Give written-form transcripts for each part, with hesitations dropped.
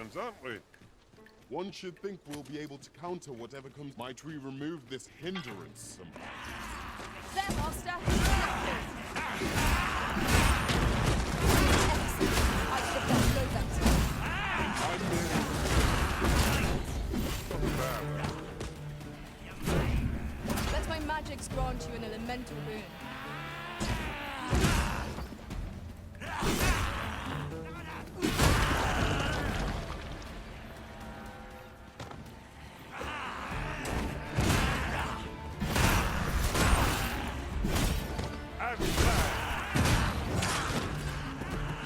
hands, aren't we? One should think we'll be able to counter whatever comes. Might we remove this hindrance somehow? There, Master! I should have done no better. I'm Not bad. Let my magics grant you an elemental boon.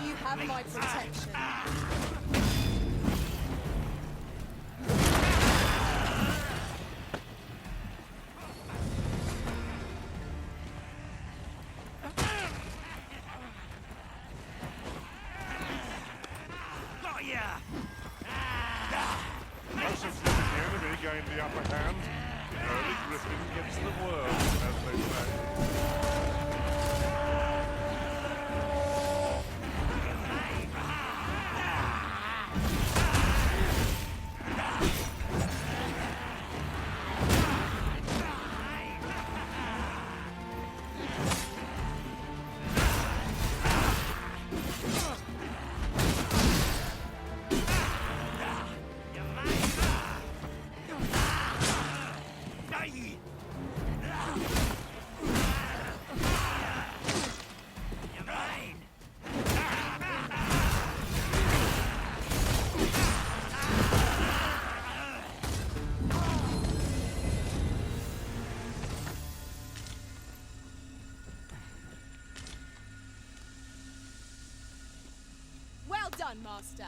You have my protection. Since the enemy gained the upper hand, the early Griffin gets the world, as they say. Well done, Master.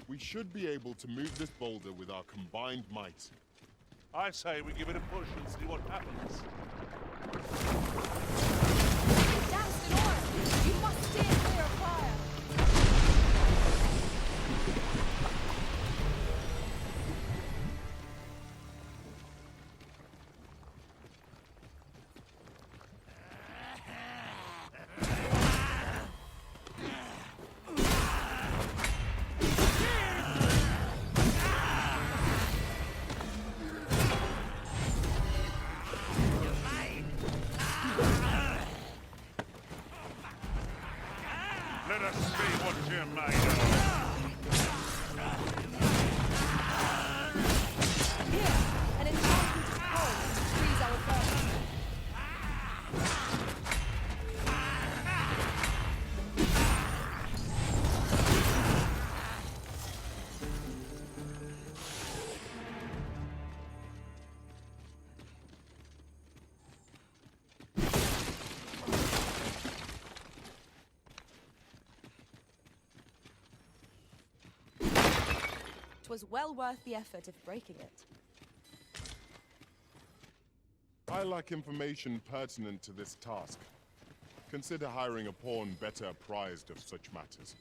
We should be able to move this boulder with our combined might. I say we give it a push and see what happens. Doused in oil! You must steer clear of fire! Let us see what you're made of. Here, an enchantment of cold to freeze our furnace. Was well worth the effort of breaking it. I lack information pertinent to this task. Consider hiring a pawn better apprised of such matters.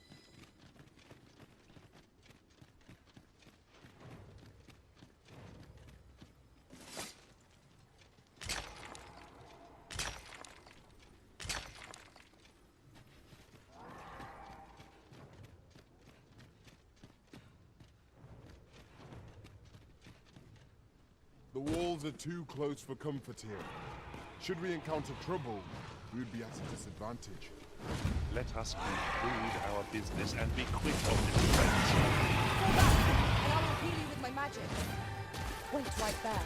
The walls are too close for comfort here. Should we encounter trouble, we would be at a disadvantage. Let us conclude our business and be quick on this defense. Fall back, and I will heal you with my magic. Wait right there.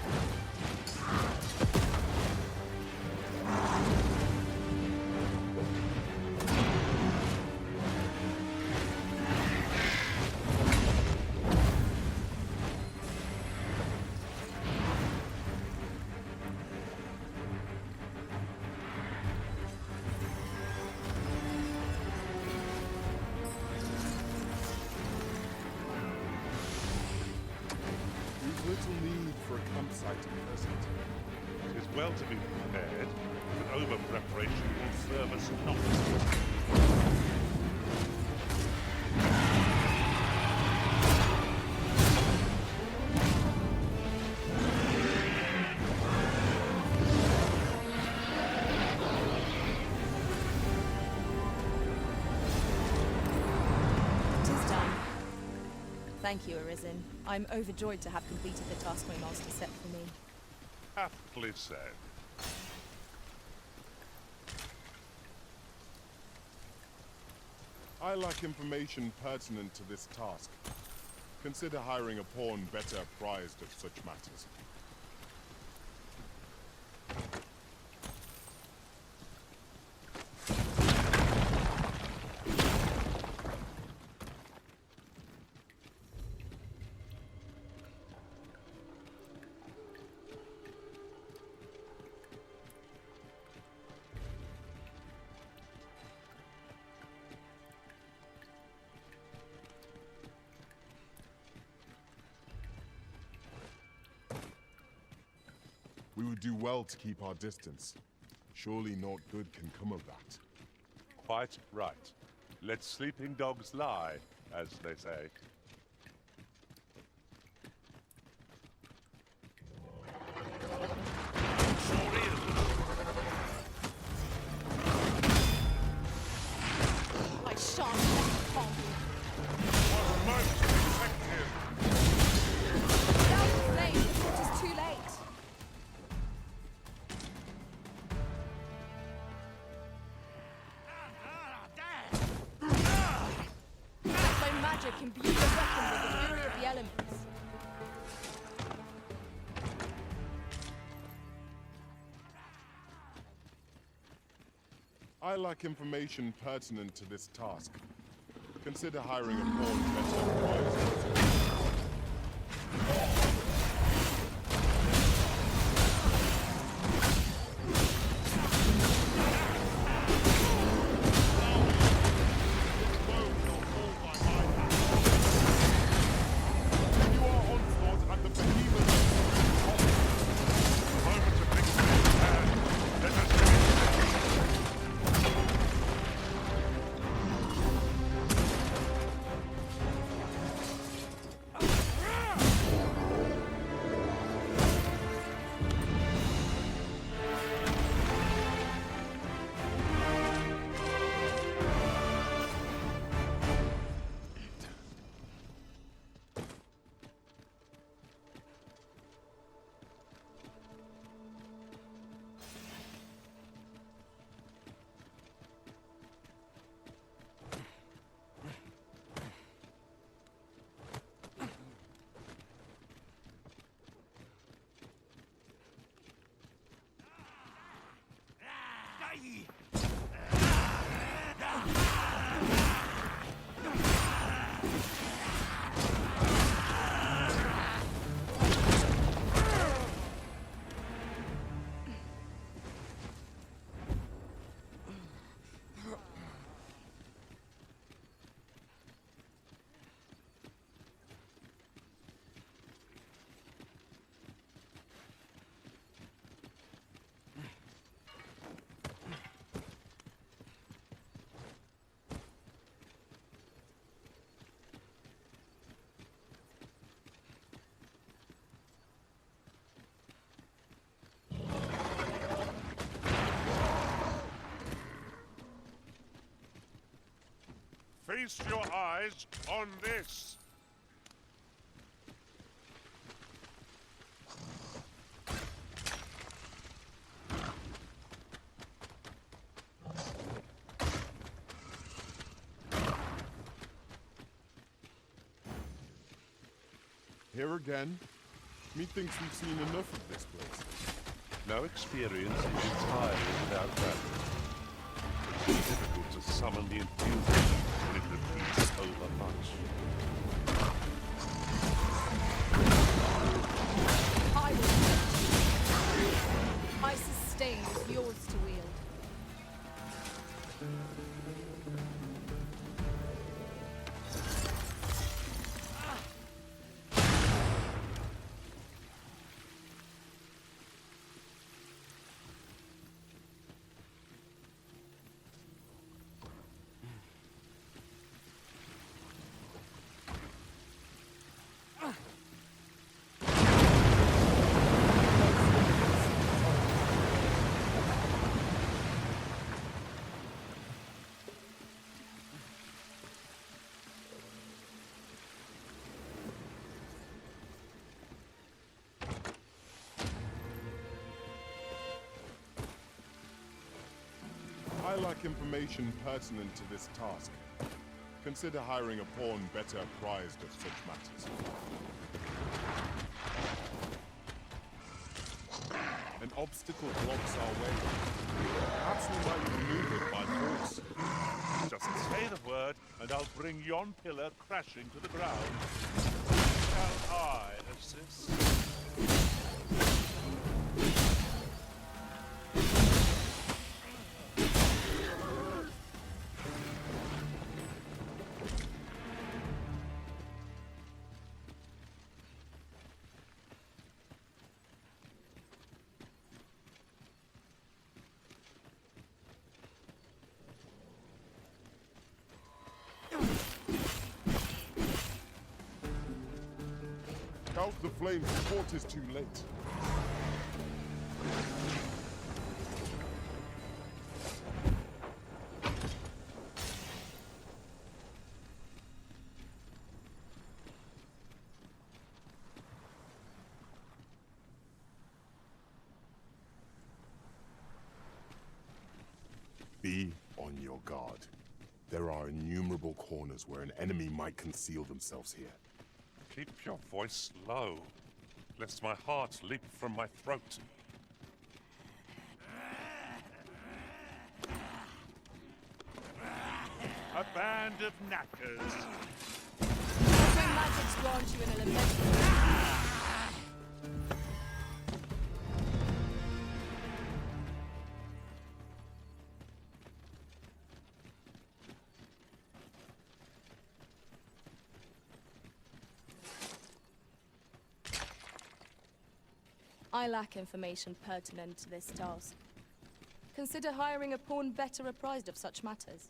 Little need for a campsite at present. It is well to be prepared, but over-preparation will serve us not. Thank you, Arisen. I'm overjoyed to have completed the task my master set for me. Aptly said. I lack information pertinent to this task. Consider hiring a pawn better apprised of such matters. We would do well to keep our distance. Surely naught good can come of that. Quite right. Let sleeping dogs lie, as they say. I shan't let you harm me. What most effective! Now the flame before it is too late. Let my magic imbue the weapon with the fury of the elements. I lack information pertinent to this task. Consider hiring a pawn better apprised of such matters. You are onslaught at the behemoth. Moment of victory is at hand. Let us finish this. Feast your eyes on this. Here again? Methinks we've seen enough of this place. No experience is entirely without value. It's difficult to summon the enthusiasm when it repeats overmuch. I will. Ice's stain is yours to wield. lack information pertinent to this task. Consider hiring a pawn better apprised of such matters. An obstacle blocks our way. Perhaps we might remove it by force. Just say the word, and I'll bring yon pillar crashing to the ground. Shall I assist? Out the flames before it is too late. Be on your guard. There are innumerable corners where an enemy might conceal themselves here. Keep your voice low, lest my heart leap from my throat. A band of knackers. Does my magics grant you an elemental? I lack information pertinent to this task. Consider hiring a pawn better apprised of such matters.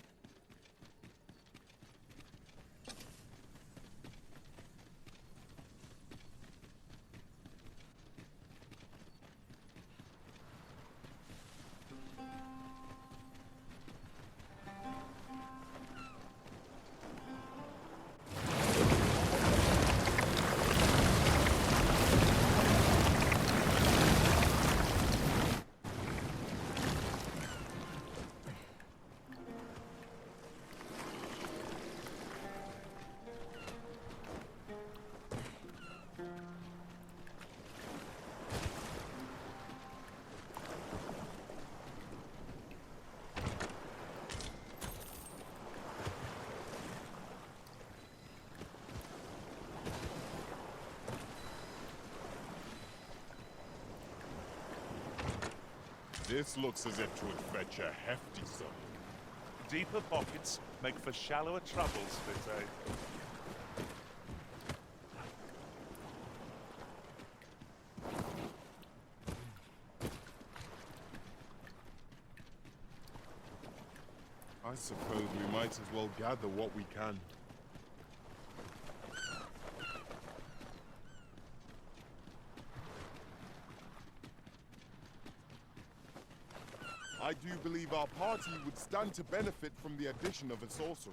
This looks as if it would fetch a hefty sum. Deeper pockets make for shallower troubles, they say. I suppose we might as well gather what we can. I do believe our party would stand to benefit from the addition of a sorcerer.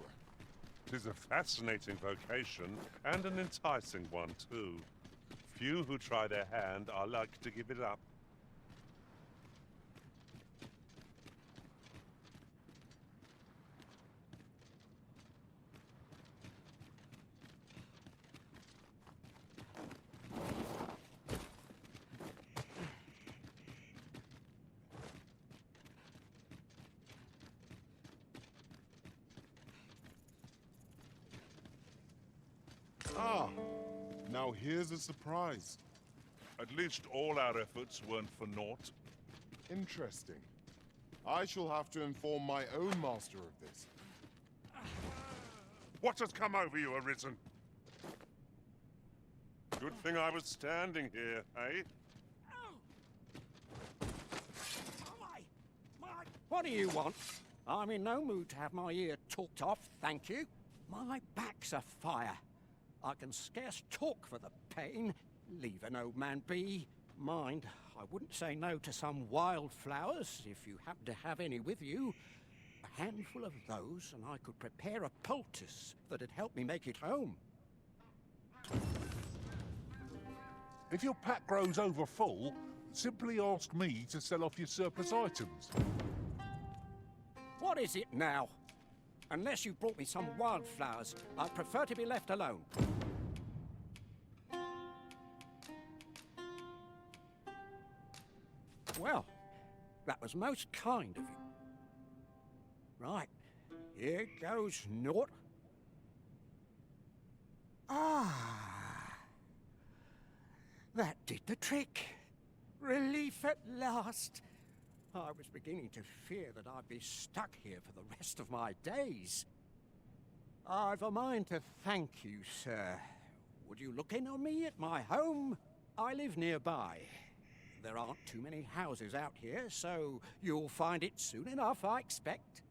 'Tis a fascinating vocation, and an enticing one, too. Few who try their hand are like to give it up. Ah, now here's a surprise. At least all our efforts weren't for naught. Interesting. I shall have to inform my own master of this. What has come over you, Arisen? Good thing I was standing here, eh? What do you want? I'm in no mood to have my ear talked off, thank you. My back's afire. I can scarce talk for the pain. Leave an old man be. Mind, I wouldn't say no to some wildflowers, if you happen to have any with you. A handful of those, and I could prepare a poultice that'd help me make it home. If your pack grows over full, simply ask me to sell off your surplus items. What What is it now? Unless you brought me some wildflowers, I'd prefer to be left alone. Well, that was most kind of you. Right, here goes naught. Ah, that did the trick. Relief at last. I was beginning to fear that I'd be stuck here for the rest of my days. I've a mind to thank you, sir. Would you look in on me at my home? I live nearby. There aren't too many houses out here, so you'll find it soon enough, I expect.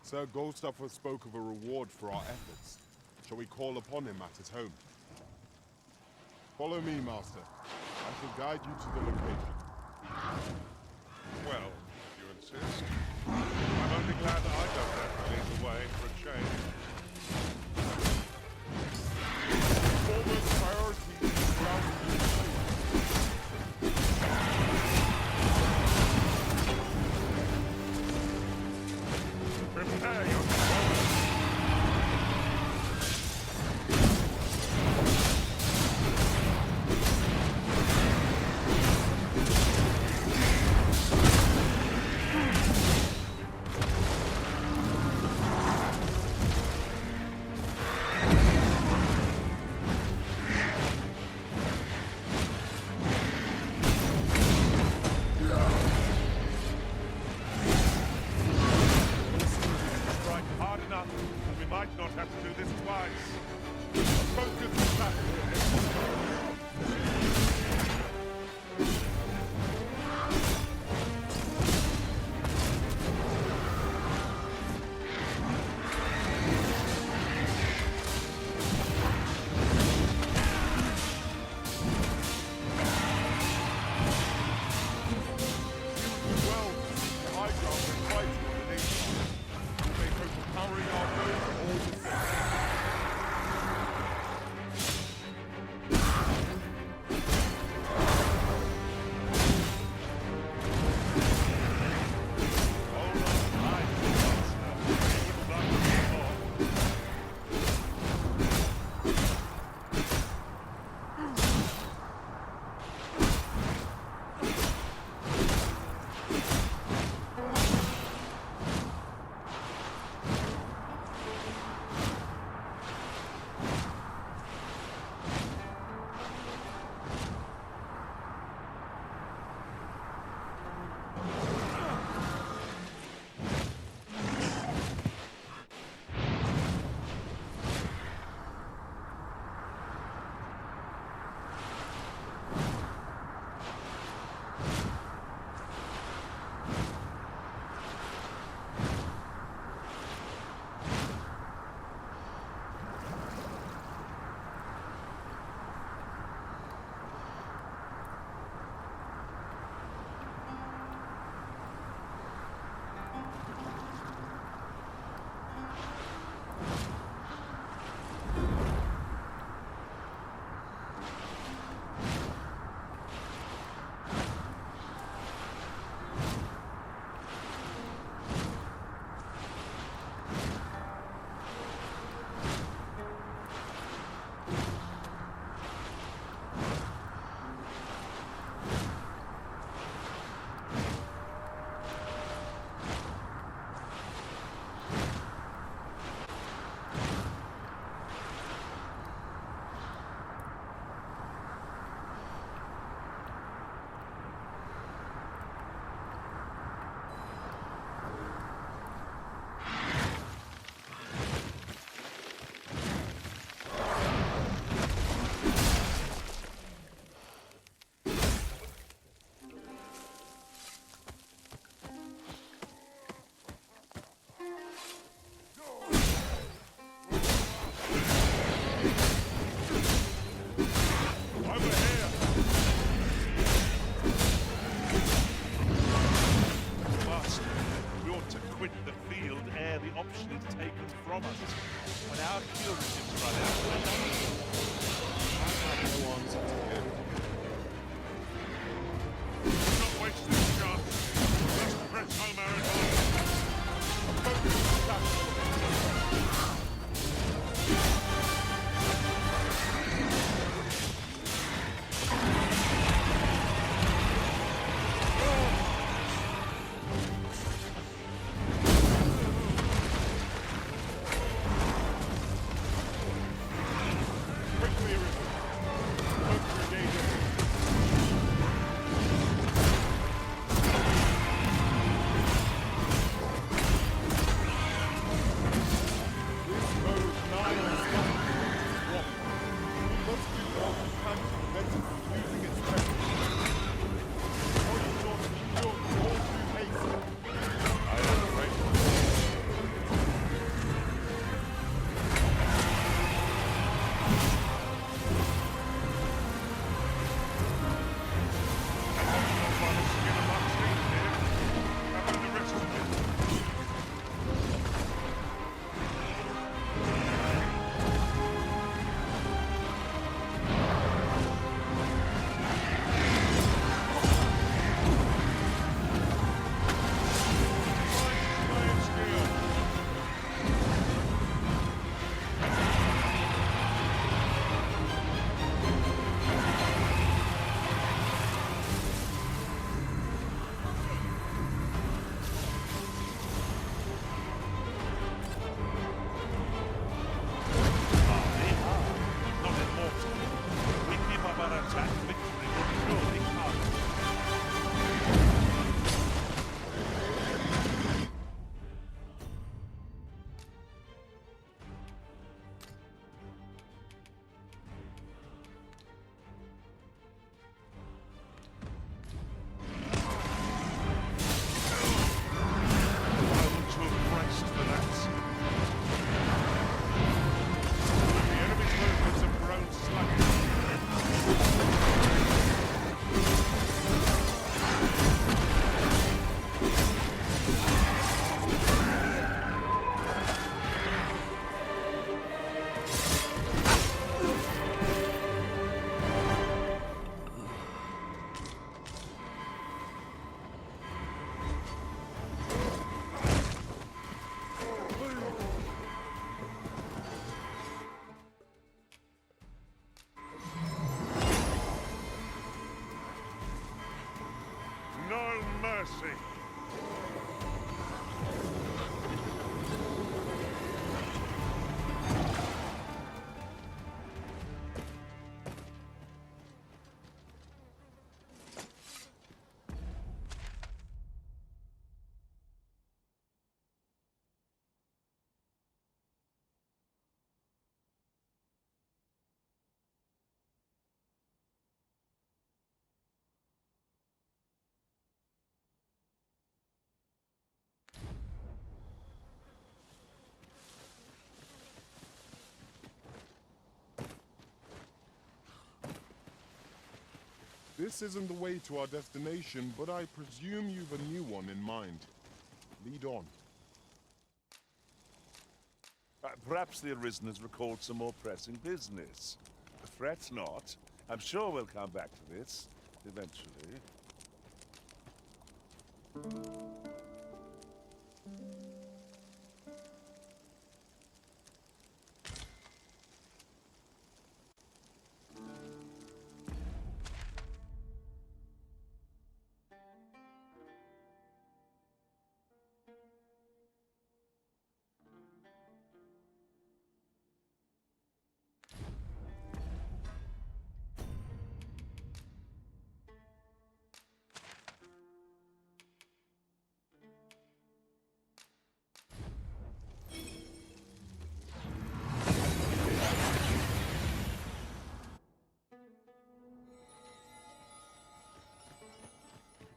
Sir Goldstuffer spoke of a reward for our efforts. Shall we call upon him at his home? Follow me, Master. I shall guide you to the location. Well, if you insist. I'm only glad that I don't have to lead the way for a change. Foremost priority is ground. Prepare yourself. This isn't the way to our destination, but I presume you've a new one in mind. Lead on. Perhaps the Arisen has recalled some more pressing business. Fret not. I'm sure we'll come back to this, eventually.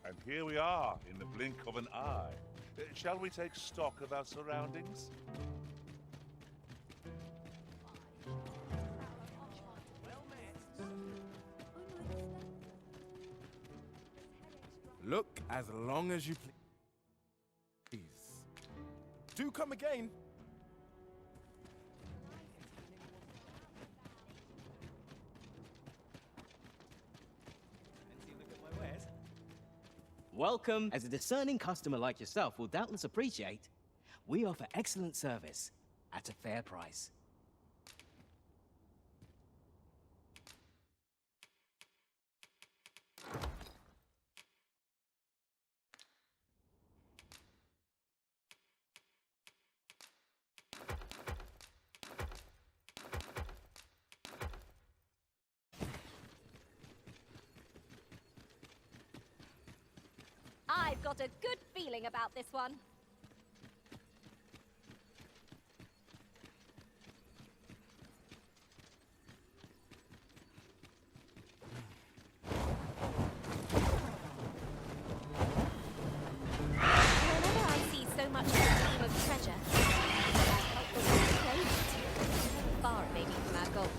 And here we are, in the blink of an eye. Shall we take stock of our surroundings? Look as long as you please. Do come again. Welcome. As a discerning customer like yourself will doubtless appreciate, we offer excellent service at a fair price. I've got a good feeling about this one. Whenever I see so much of a gleam of treasure, I hope we'll far it may be from our goal.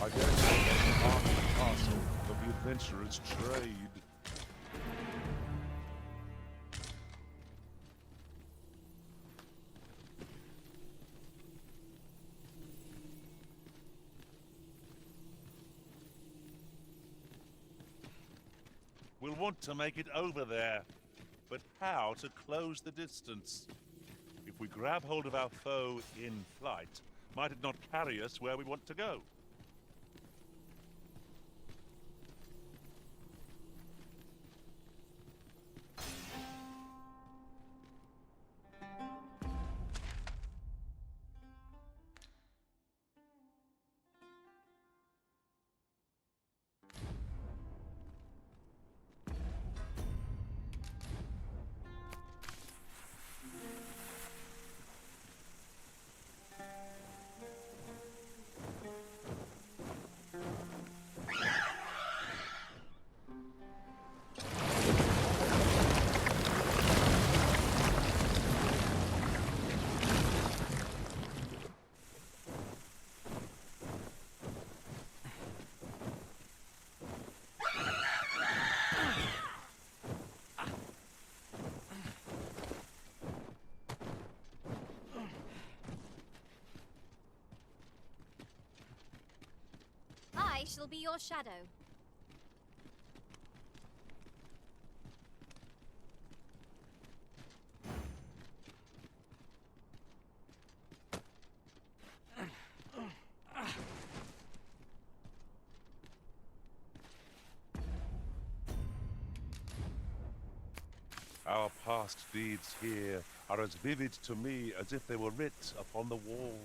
I dare say that's part and parcel of the adventurer's trade. We'll want to make it over there, but how to close the distance? If we grab hold of our foe in flight, might it not carry us where we want to go? I shall be your shadow. Our past deeds here are as vivid to me as if they were writ upon the wall.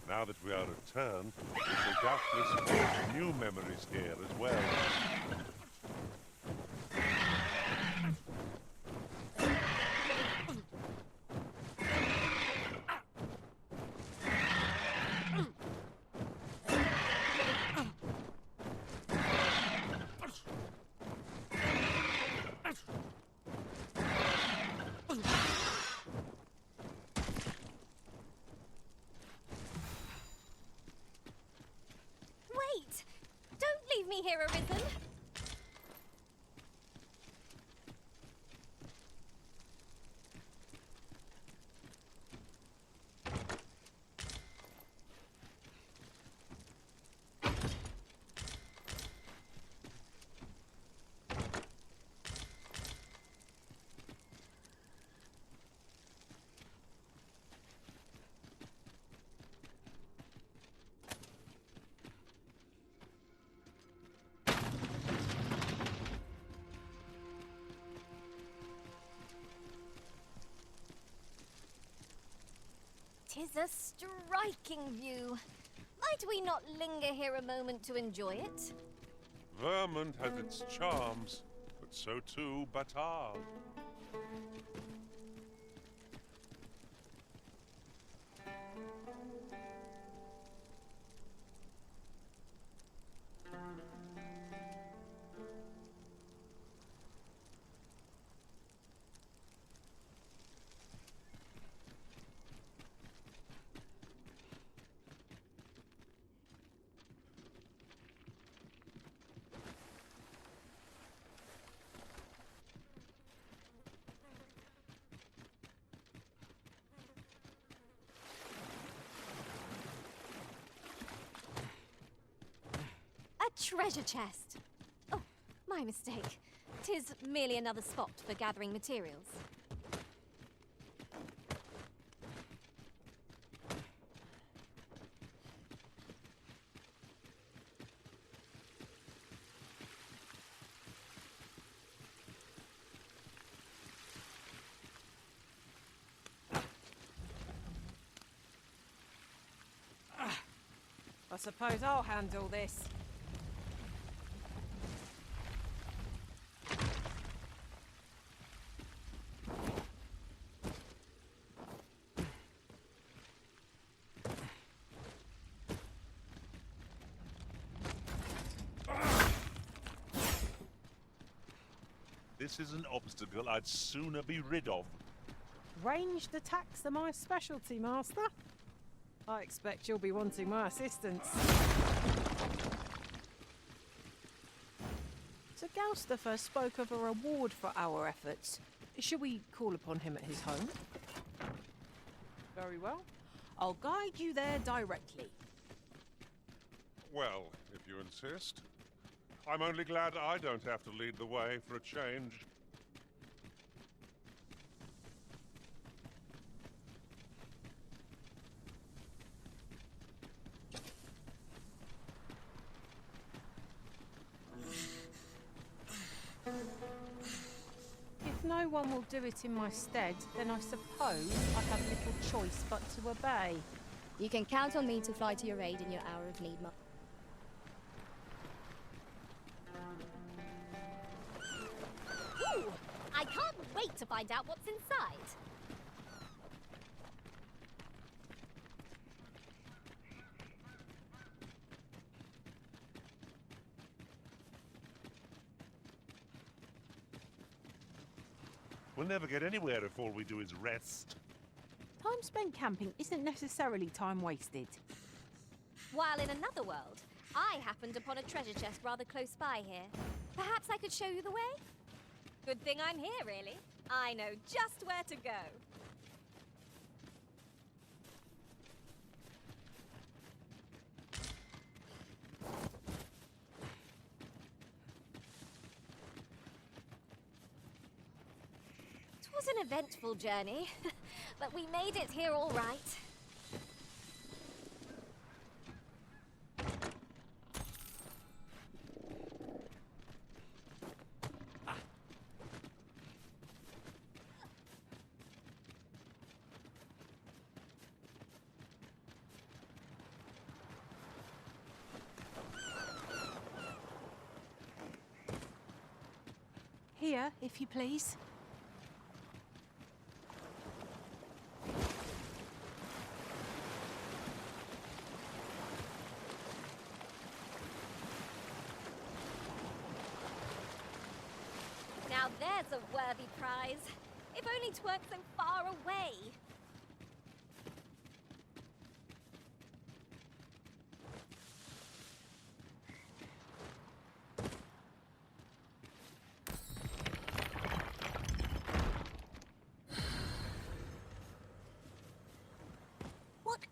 Now that we are returned, we shall doubtless forge new memories here as well. Wait! Don't leave me here arisen? Tis a striking view. Might we not linger here a moment to enjoy it? Vermont has its charms, but so too Batard. A treasure chest. Oh, my mistake. 'Tis merely another spot for gathering materials. I suppose I'll handle this. This is an obstacle I'd sooner be rid of. Ranged attacks are my specialty, Master. I expect you'll be wanting my assistance. Sir Gaustafer spoke of a reward for our efforts. Shall we call upon him at his home? Very well. I'll guide you there directly. Well, if you insist. I'm only glad I don't have to lead the way for a change. If no one will do it in my stead, then I suppose I have little choice but to obey. You can count on me to fly to your aid in your hour of need, Ooh! I can't wait to find out what's inside. We'll never get anywhere if all we do is rest. Time spent camping isn't necessarily time wasted. While in another world, I happened upon a treasure chest rather close by here. Perhaps I could show you the way? Good thing I'm here, really. I know just where to go. It was an eventful journey, but we made it here all right. Here, if you please. Now there's a worthy prize. If only 'tweren't so far away.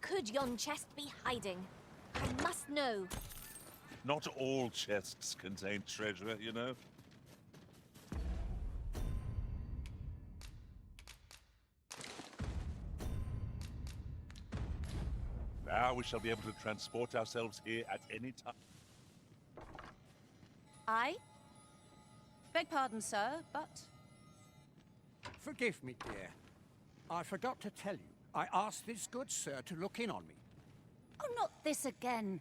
could yon chest be hiding? I must know. Not all chests contain treasure, you know. Now we shall be able to transport ourselves here at any time. I? Beg pardon, sir, but... Forgive me, dear. I forgot to tell you. I asked this good sir to look in on me. Oh, not this again.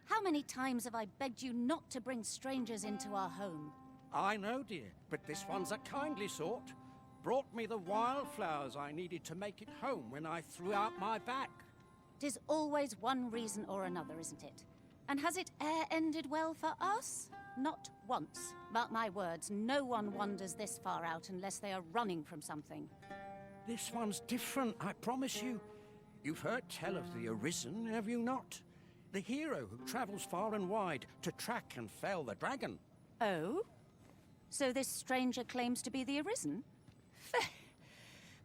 How many times have I begged you not to bring strangers into our home? I know, dear, but this one's a kindly sort. Brought me the wildflowers I needed to make it home when I threw out my back. 'Tis always one reason or another, isn't it? And has it e'er ended well for us? Not once. Mark my words, no one wanders this far out unless they are running from something. This one's different, I promise you. You've heard tell of the Arisen, have you not? The hero who travels far and wide to track and fell the dragon. Oh? So this stranger claims to be the Arisen?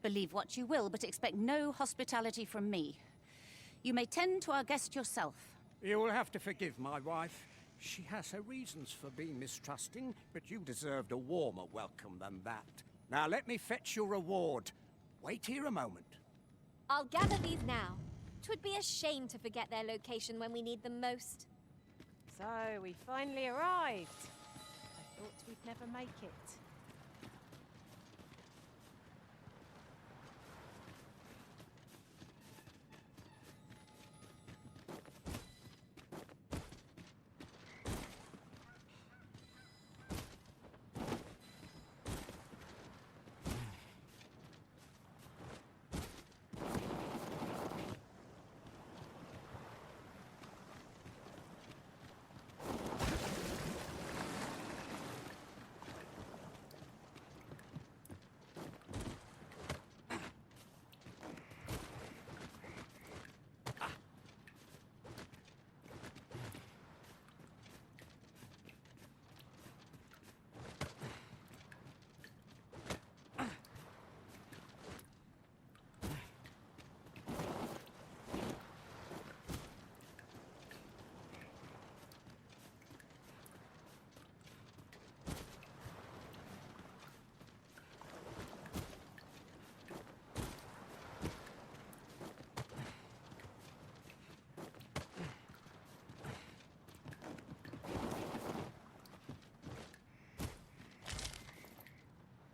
Believe what you will, but expect no hospitality from me. You may tend to our guest yourself. You will have to forgive my wife. She has her reasons for being mistrusting, but you deserved a warmer welcome than that. Now let me fetch your reward. Wait here a moment. I'll gather these now. 'Twould be a shame to forget their location when we need them most. So, we finally arrived. I thought we'd never make it.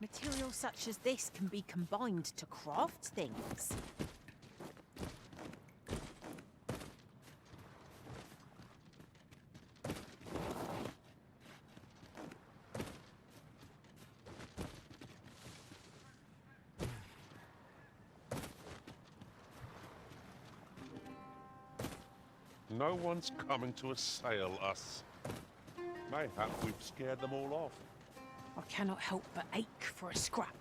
Materials such as this can be combined to craft things. No one's coming to assail us. Mayhap we've scared them all off. I cannot help but ache for a scrap.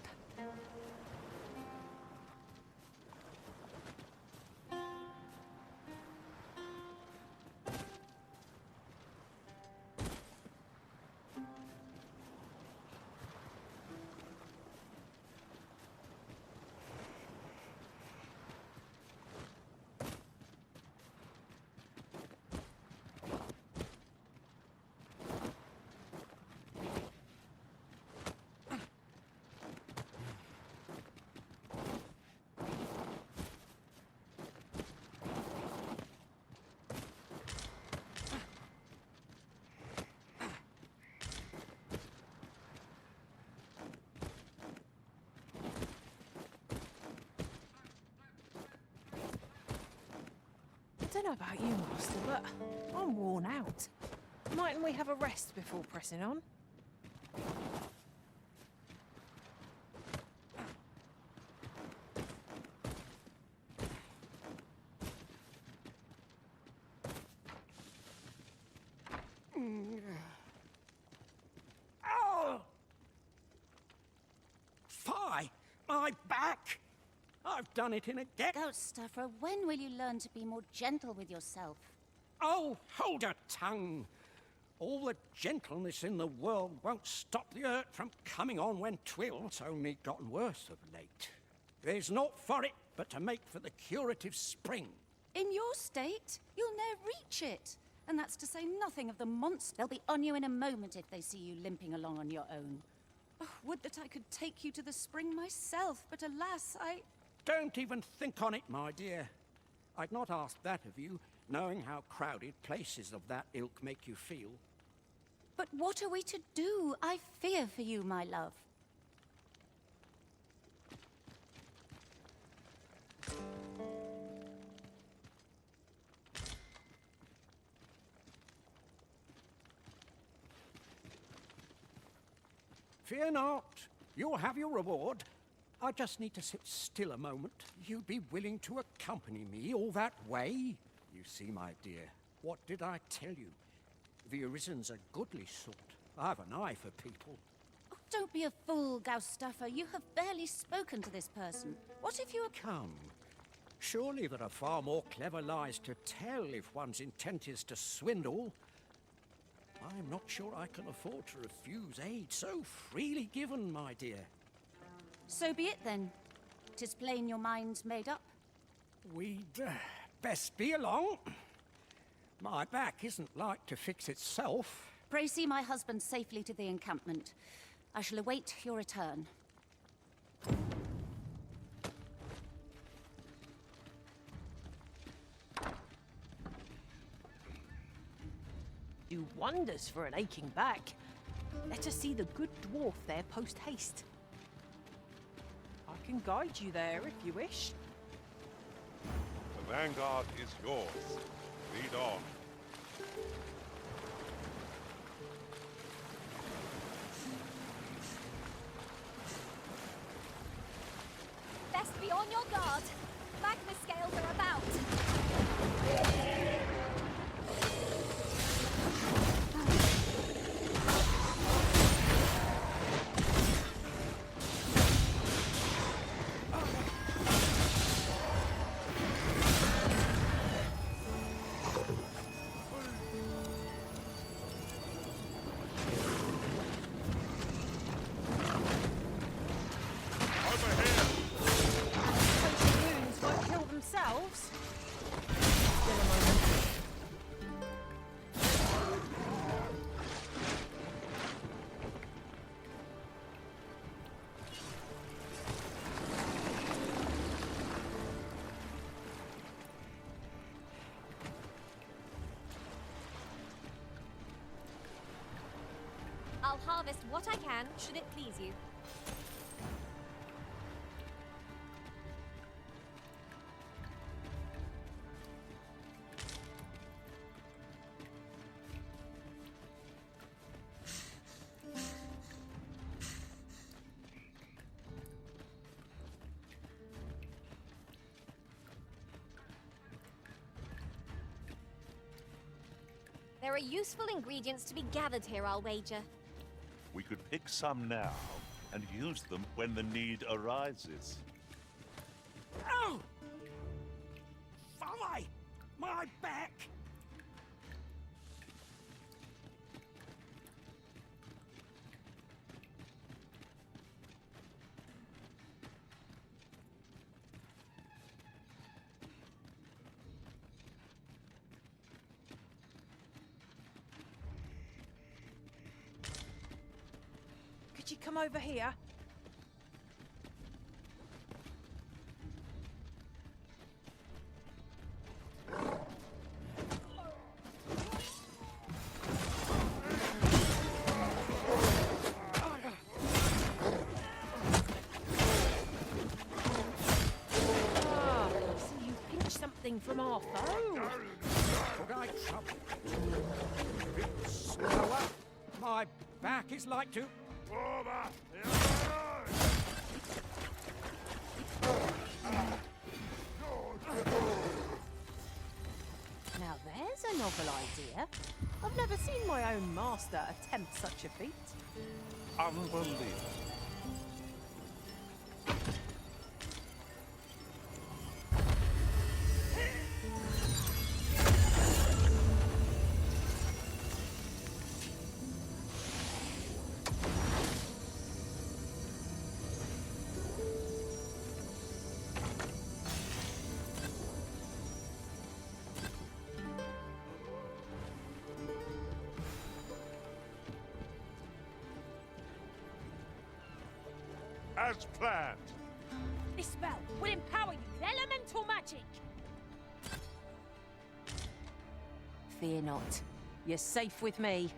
I don't know about you, Master, but I'm worn out. Mightn't we have a rest before pressing on? Oh! Fie! My back! I've done it in a Ghost stuffer, when will you learn to be more gentle with yourself? Oh, hold your tongue! All the gentleness in the world won't stop the hurt from coming on when Twill's only gotten worse of late. There's naught for it but to make for the curative spring. In your state, you'll ne'er reach it. And that's to say nothing of the monster. They'll be on you in a moment if they see you limping along on your own. Oh, would that I could take you to the spring myself, but alas, I... Don't even think on it, my dear. I'd not ask that of you, knowing how crowded places of that ilk make you feel. But what are we to do? I fear for you, my love. Fear not. You'll have your reward. I just need to sit still a moment. You'd be willing to accompany me all that way? You see, my dear, what did I tell you? The Arisen's a goodly sort. I've an eye for people. Oh, don't be a fool, Gaustuffer. You have barely spoken to this person. What if you... Come. Surely there are far more clever lies to tell if one's intent is to swindle. I'm not sure I can afford to refuse aid so freely given, my dear. So be it then. 'Tis plain your mind's made up. We'd best be along. My back isn't like to fix itself. Pray see my husband safely to the encampment. I shall await your return. Do wonders for an aching back. Let us see the good dwarf there post-haste. I can guide you there if you wish. The vanguard is yours. Lead on. Best be on your guard. Magma scales are about. I'll harvest what I can, should it please you. There are useful ingredients to be gathered here, I'll wager. We could pick some now and use them when the need arises. Ow! Fly! My back! Could you come over here? So you pinched something from our foe. Could I trouble? Bit slower. My back is like to... Now there's a novel idea. I've never seen my own master attempt such a feat. Unbelievable. as planned. This spell will empower you with elemental magic. Fear not. You're safe with me.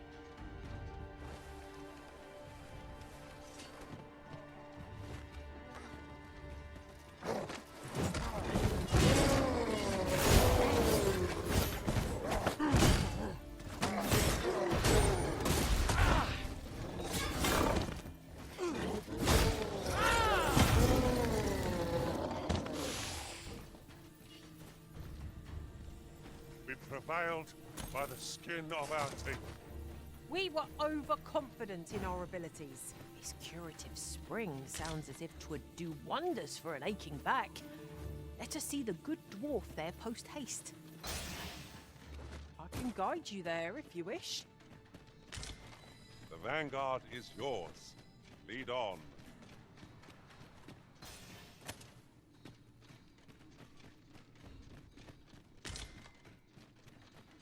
We prevailed by the skin of our teeth. We were overconfident in our abilities. This curative spring sounds as if 'twould do wonders for an aching back. Let us see the good dwarf there post-haste. I can guide you there if you wish. The vanguard is yours. Lead on.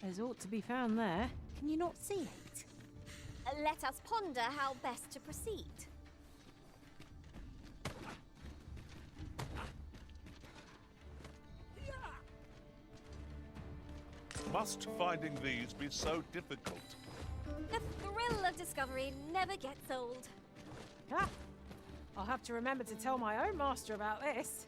There's aught to be found there. Can you not see it? Let us ponder how best to proceed. Must finding these be so difficult? The thrill of discovery never gets old. Ah, I'll have to remember to tell my own master about this.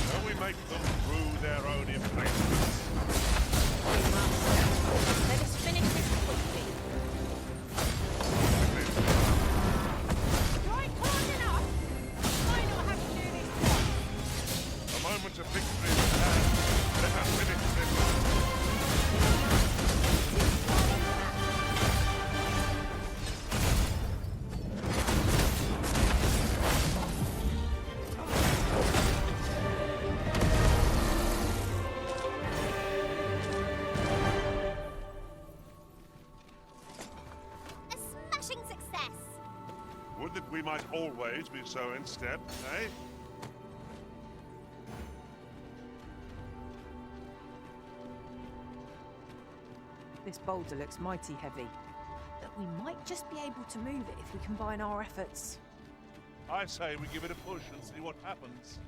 Shall we make them through their own impatience? Let us finish this quickly. Right close enough. I know how to do this once. A moment of victory is at hand. Let us finish this. A smashing success! Would that we might always be so in step, eh? This boulder looks mighty heavy, but we might just be able to move it if we combine our efforts. I say we give it a push and see what happens.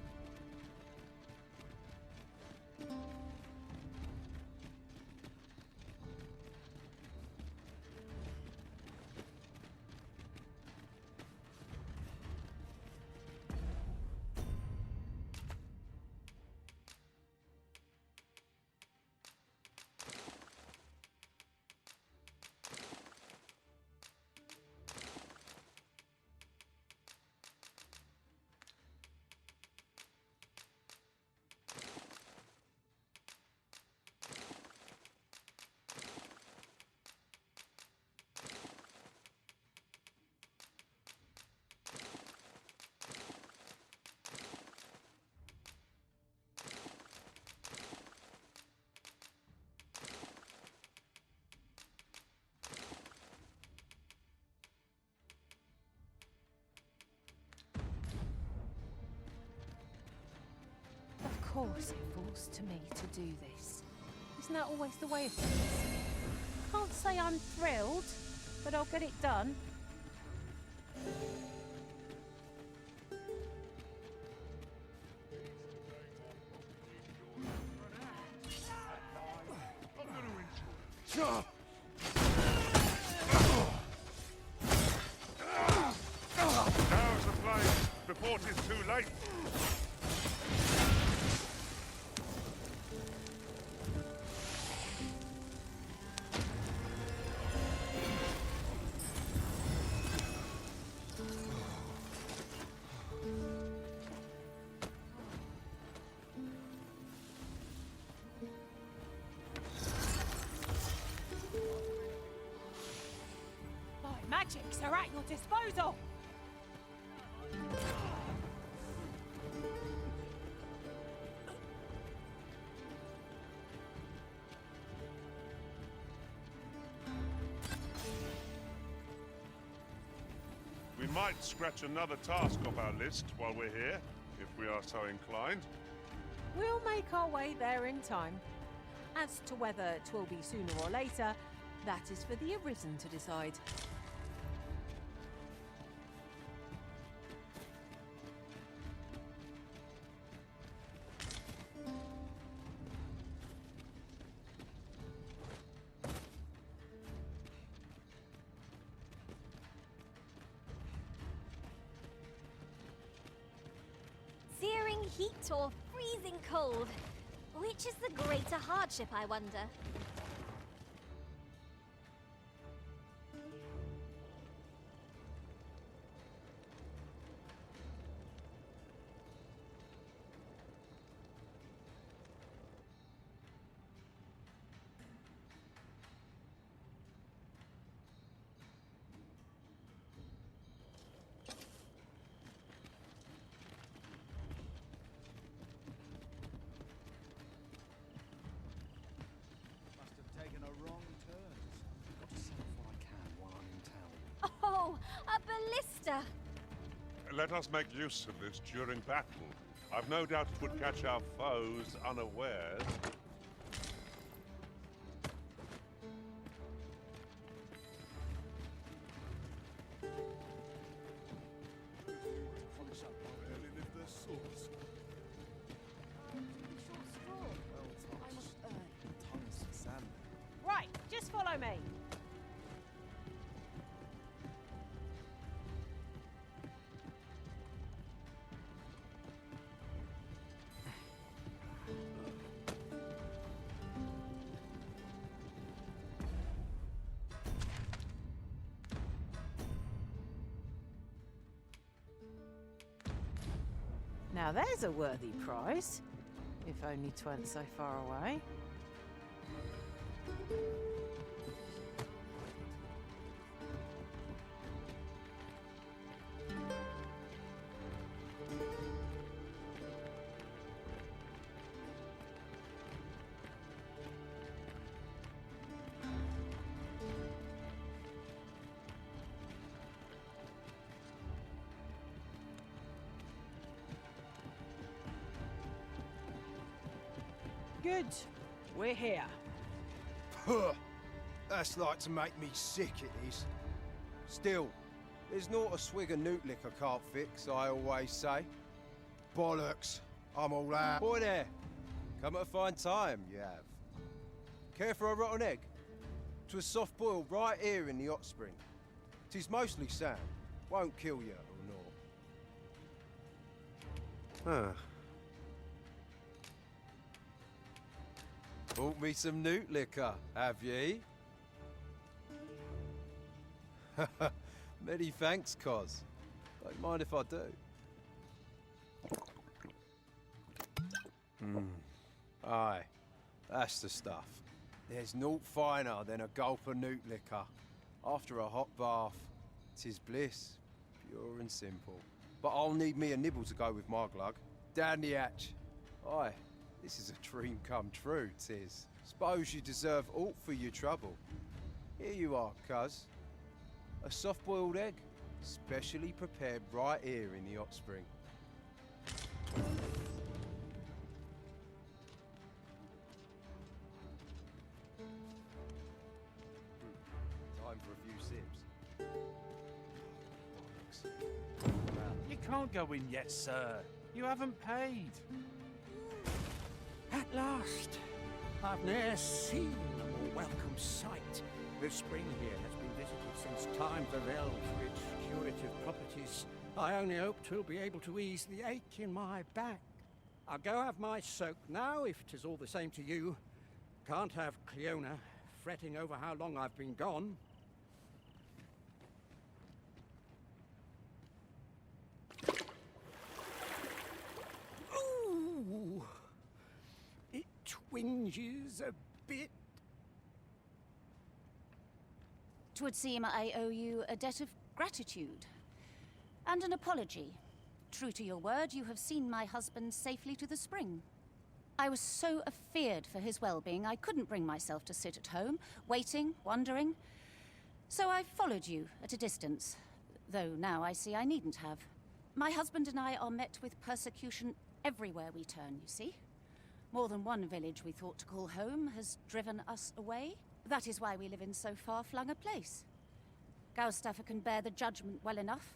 Of course it falls to me to do this. Isn't that always the way of things? Can't say I'm thrilled, but I'll get it done. Now's the flame, before 'tis too late. My magics are at your disposal. might scratch another task off our list while we're here, if we are so inclined. We'll make our way there in time. As to whether 'twill be sooner or later, that is for the Arisen to decide. Searing heat or freezing cold? Which is the greater hardship, I wonder? Must have taken a wrong turn. Got to sell what I can while I'm in town. Oh, a ballista! Let us make use of this during battle. I've no doubt it would catch our foes unawares. Polish up my barely lift their swords. Well, touch. Tongues for Sam. Right, just follow me. Now there's a worthy prize, if only 'tweren't so far away. Good. We're here. Puh! That's like to make me sick, it is. Still, there's not a swig of newt liquor can't fix, I always say. Bollocks! I'm all out. Boy there! Come at a fine time, you have. Care for a rotten egg? 'Twas soft boiled right here in the hot spring. 'Tis mostly sand. Won't kill you or naught. Bought me some newt liquor, have ye? Many thanks, Cos. Don't mind if I do. Aye, that's the stuff. There's naught finer than a gulp of newt liquor. After a hot bath, 'tis bliss, pure and simple. But I'll need me a nibble to go with my glug. Down the hatch. Aye. This is a dream come true, 'tis. Suppose you deserve aught for your trouble. Here you are, cuz. A soft-boiled egg, specially prepared right here in the hot spring. Time for a few sips. You can't go in yet, sir. You haven't paid. At last, I've ne'er seen a more welcome sight. This spring here has been visited since times of eld for its curative properties. I only hope 'twill be able to ease the ache in my back. I'll go have my soak now, if 'tis all the same to you. Can't have Cleona fretting over how long I've been gone. Ooh! It twinges a bit. 'Twould seem I owe you a debt of gratitude and an apology. True to your word, you have seen my husband safely to the spring. I was so afeard for his well-being, I couldn't bring myself to sit at home, waiting, wondering. So I followed you at a distance. Though now I see I needn't have. My husband and I are met with persecution everywhere we turn, you see. More than one village we thought to call home has driven us away. That is why we live in so far-flung a place. Gaustaffer can bear the judgment well enough,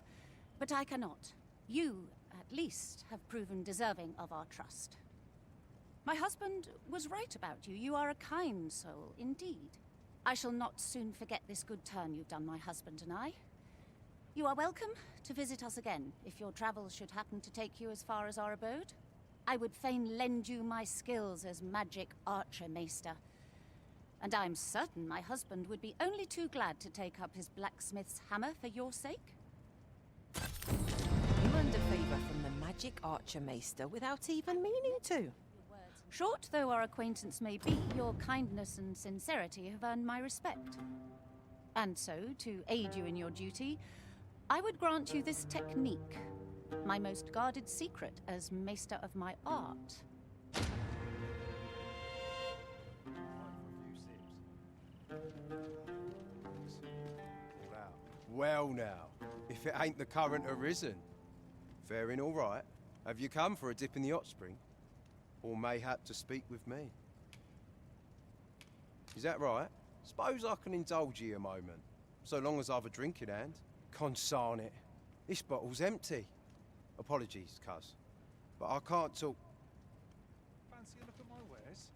but I cannot. You, at least, have proven deserving of our trust. My husband was right about you. You are a kind soul, indeed. I shall not soon forget this good turn you've done my husband and I. You are welcome to visit us again, if your travels should happen to take you as far as our abode. I would fain lend you my skills as magic archer maester. And I'm certain my husband would be only too glad to take up his blacksmith's hammer for your sake. You earned a favor from the magic archer maester without even meaning to. Short though our acquaintance may be, your kindness and sincerity have earned my respect. And so, to aid you in your duty, I would grant you this technique, my most guarded secret as maester of my art. Well now, if it ain't the current arisen. Faring all right. Have you come for a dip in the hot spring? Or mayhap to speak with me? Is that right? Suppose I can indulge you a moment, so long as I've a drink in hand. Consarn it. This bottle's empty. Apologies, cuz. But I can't talk... Fancy a look at my wares?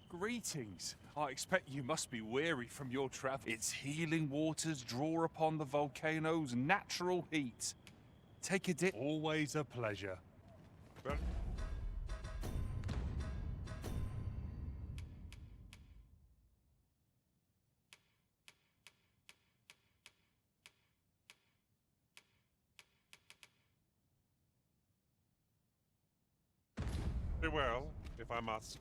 Greetings. I expect you must be weary from your travel. Its healing waters draw upon the volcano's natural heat. Take a dip. Always a pleasure. Well, very well, if I must.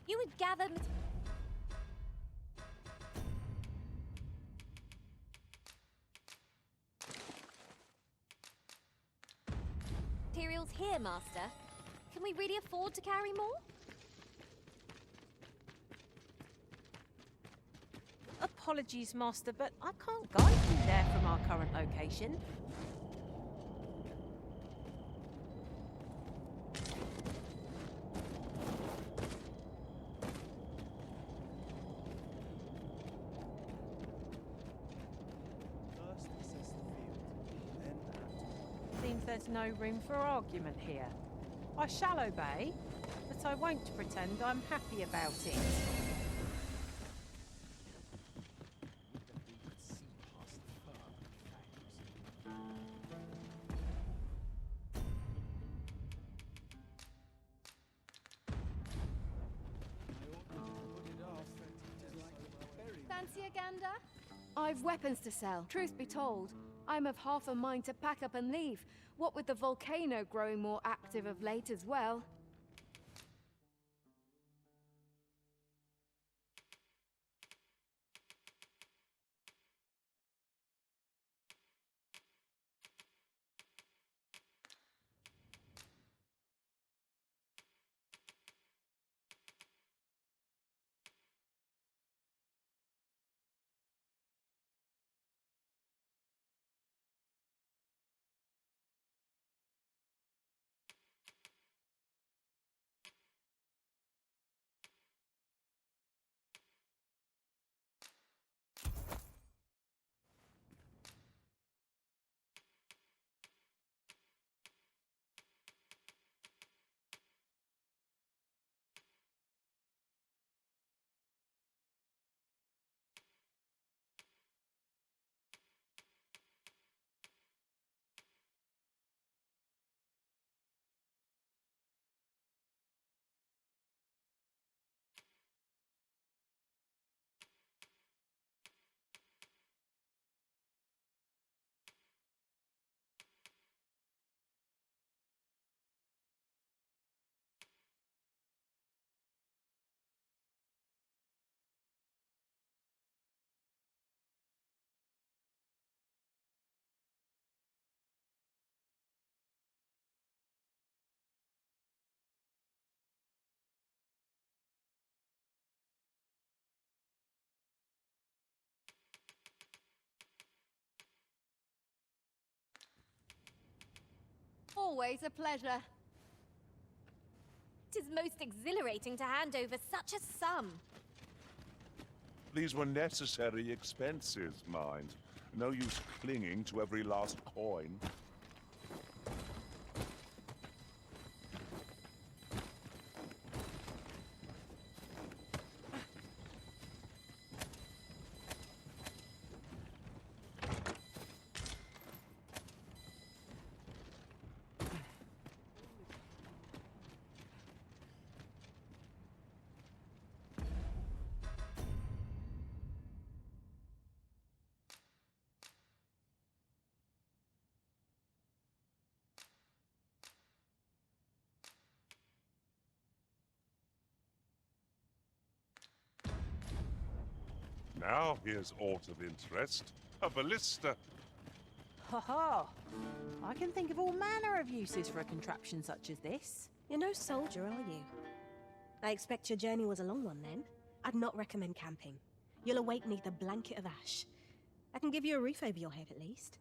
You would gather... materials here, Master. Can we really afford to carry more? Apologies, Master, but I can't guide you there from our current location. Seems there's no room for argument here. I shall obey, but I won't pretend I'm happy about it. Fancy a gander? I've weapons to sell. Truth be told, I'm of half a mind to pack up and leave. What with the volcano growing more active of late as well. always a pleasure. 'Tis most exhilarating to hand over such a sum. These were necessary expenses, mind. No use clinging to every last coin. Now here's aught of interest. A ballista. Ha ha! I can think of all manner of uses for a contraption such as this. You're no soldier, are you? I expect your journey was a long one then. I'd not recommend camping. You'll awake neath a blanket of ash. I can give you a roof over your head at least.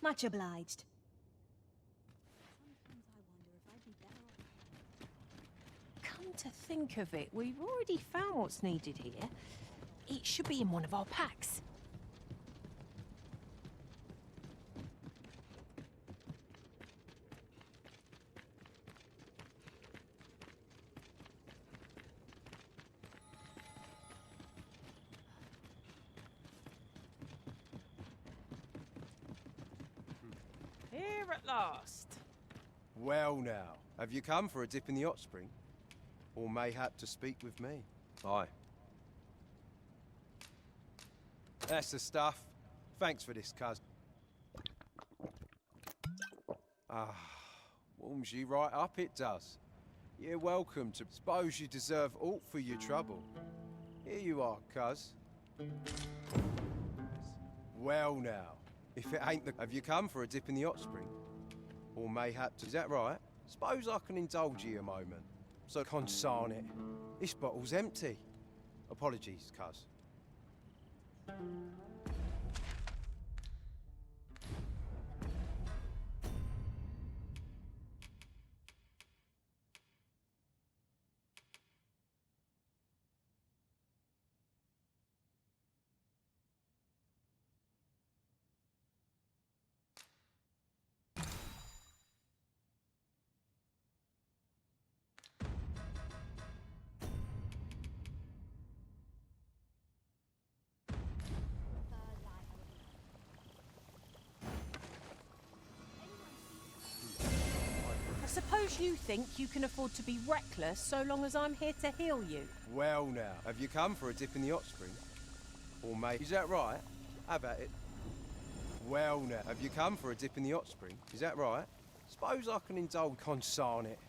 Much obliged. Sometimes I wonder if I'd be better off. Come to think of it, we've already found what's needed here. It should be in one of our packs. Here at last. Well now, have you come for a dip in the hot spring? Or mayhap to speak with me? Aye. That's the stuff. Thanks for this, cuz. Ah, warms you right up, it does. You're welcome to. Suppose you deserve aught for your trouble. Here you are, cuz. Well now, if it ain't the... Have you come for a dip in the hot spring? Or mayhap to... Is that right? Suppose I can indulge you a moment. So consarn it. This bottle's empty. Apologies, cuz. I suppose you think you can afford to be reckless so long as I'm here to heal you. Well now, have you come for a dip in the hot spring? Or maybe... Is that right? Have at it. Well now, have you come for a dip in the hot spring? Is that right? Suppose I can indulge... Consarn it.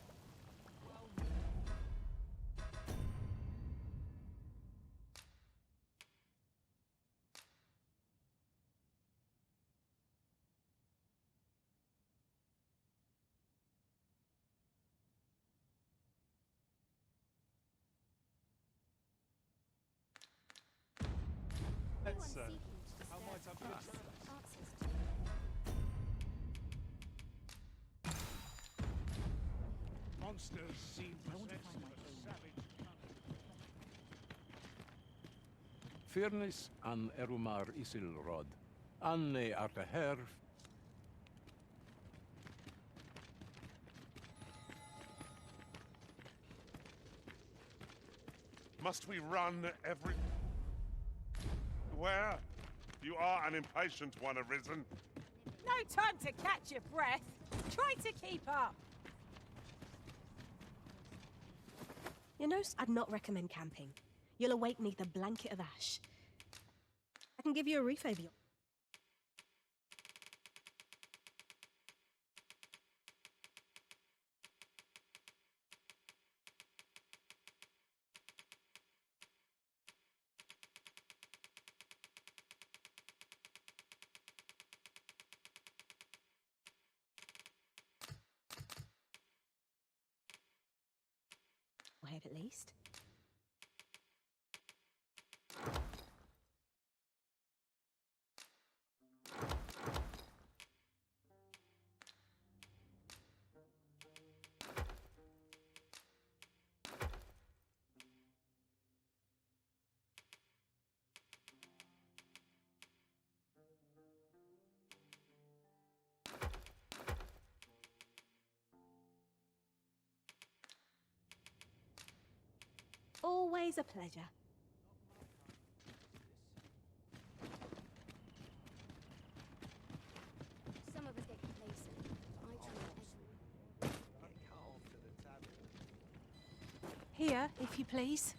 sir. How might I be of service? Monsters seem possessed of a savage Fairness an erumar isilrod. Anne arteher. Must we run every... Where? You are an impatient one, Arisen. No time to catch your breath. Try to keep up. You know, I'd not recommend camping. You'll await neath a blanket of ash. I can give you a roof over your... head at least. Always a pleasure. Some of us get complacent. I try Here, if you please.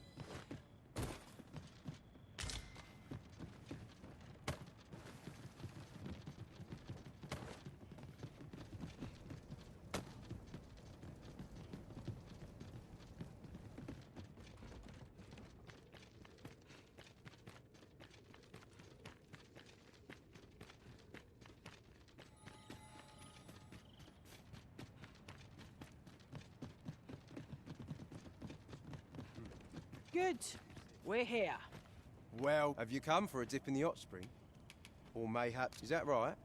Good. We're here. Well, have you come for a dip in the hot spring? Or mayhaps, is that right?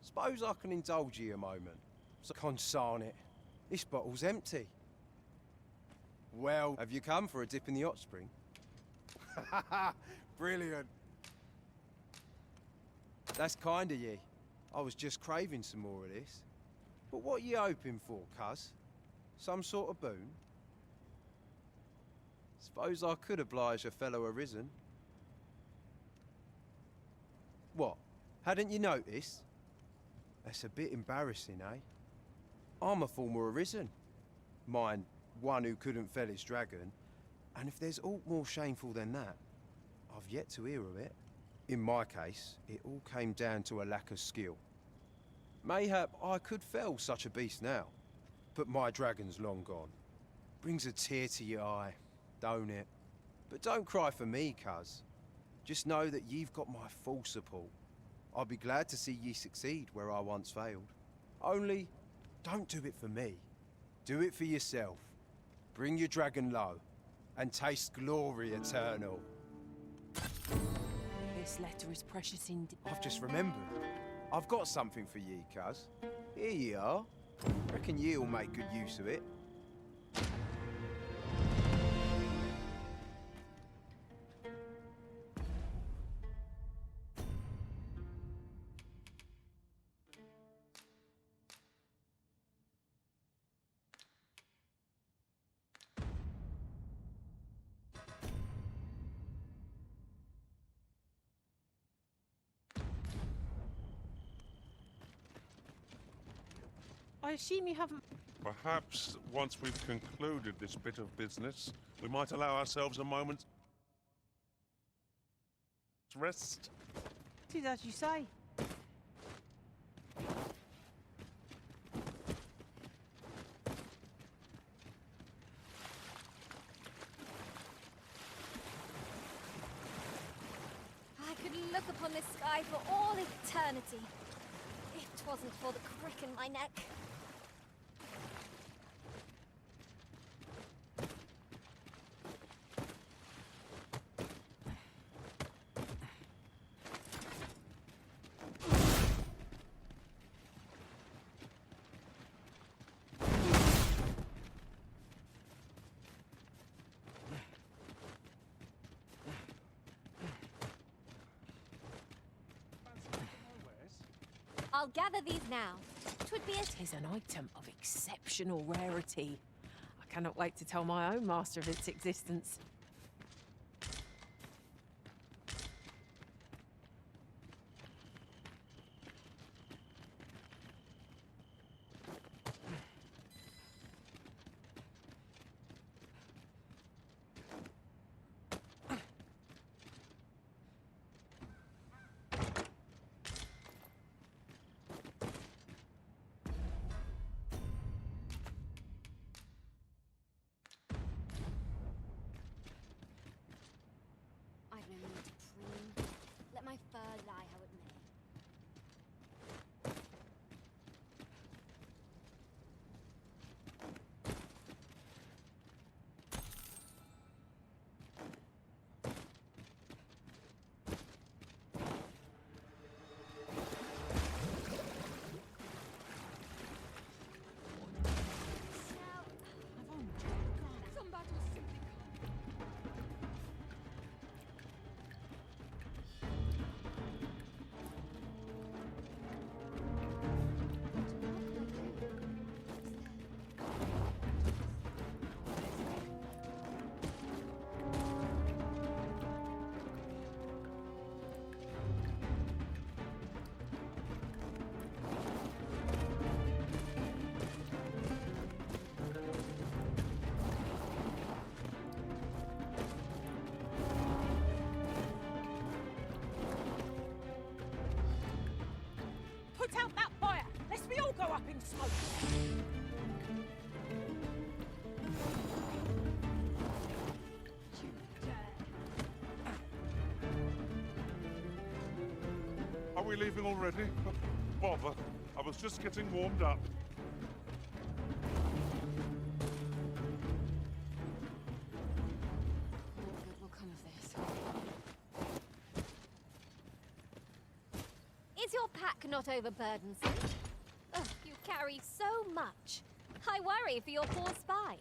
Suppose I can indulge you a moment. So consarn it. This bottle's empty. Well, have you come for a dip in the hot spring? Brilliant. That's kind of ye. I was just craving some more of this. But what are you hoping for, cuz? Some sort of boon? Suppose I could oblige a fellow Arisen. What? Hadn't you noticed? That's a bit embarrassing, eh? I'm a former Arisen. Mind, one who couldn't fell his dragon. And if there's aught more shameful than that, I've yet to hear of it. In my case, it all came down to a lack of skill. Mayhap I could fell such a beast now, but my dragon's long gone. Brings a tear to your eye, don't it? But don't cry for me, cuz. Just know that you've got my full support. I'll be glad to see ye succeed where I once failed. Only, don't do it for me. Do it for yourself. Bring your dragon low, and taste glory eternal. This letter is precious indeed. I've just remembered. I've got something for ye, cuz. Here ye are. Reckon ye'll make good use of it. I assume you haven't... Perhaps once we've concluded this bit of business, we might allow ourselves a moment's rest. It is as you say. I could look upon this sky for all eternity. If it wasn't for the crick in my neck. I'll gather these now. 'Twould be a... Tis an item of exceptional rarity. I cannot wait to tell my own master of its existence. I've no need to preen. Let my fur lie how it may. Some battles simply Put out that fire, lest we all go up in smoke. Are we leaving already? Bother. I was just getting warmed up. no good will come of this. Is your pack not overburdensome? Ugh, you carry so much. I worry for your poor spine.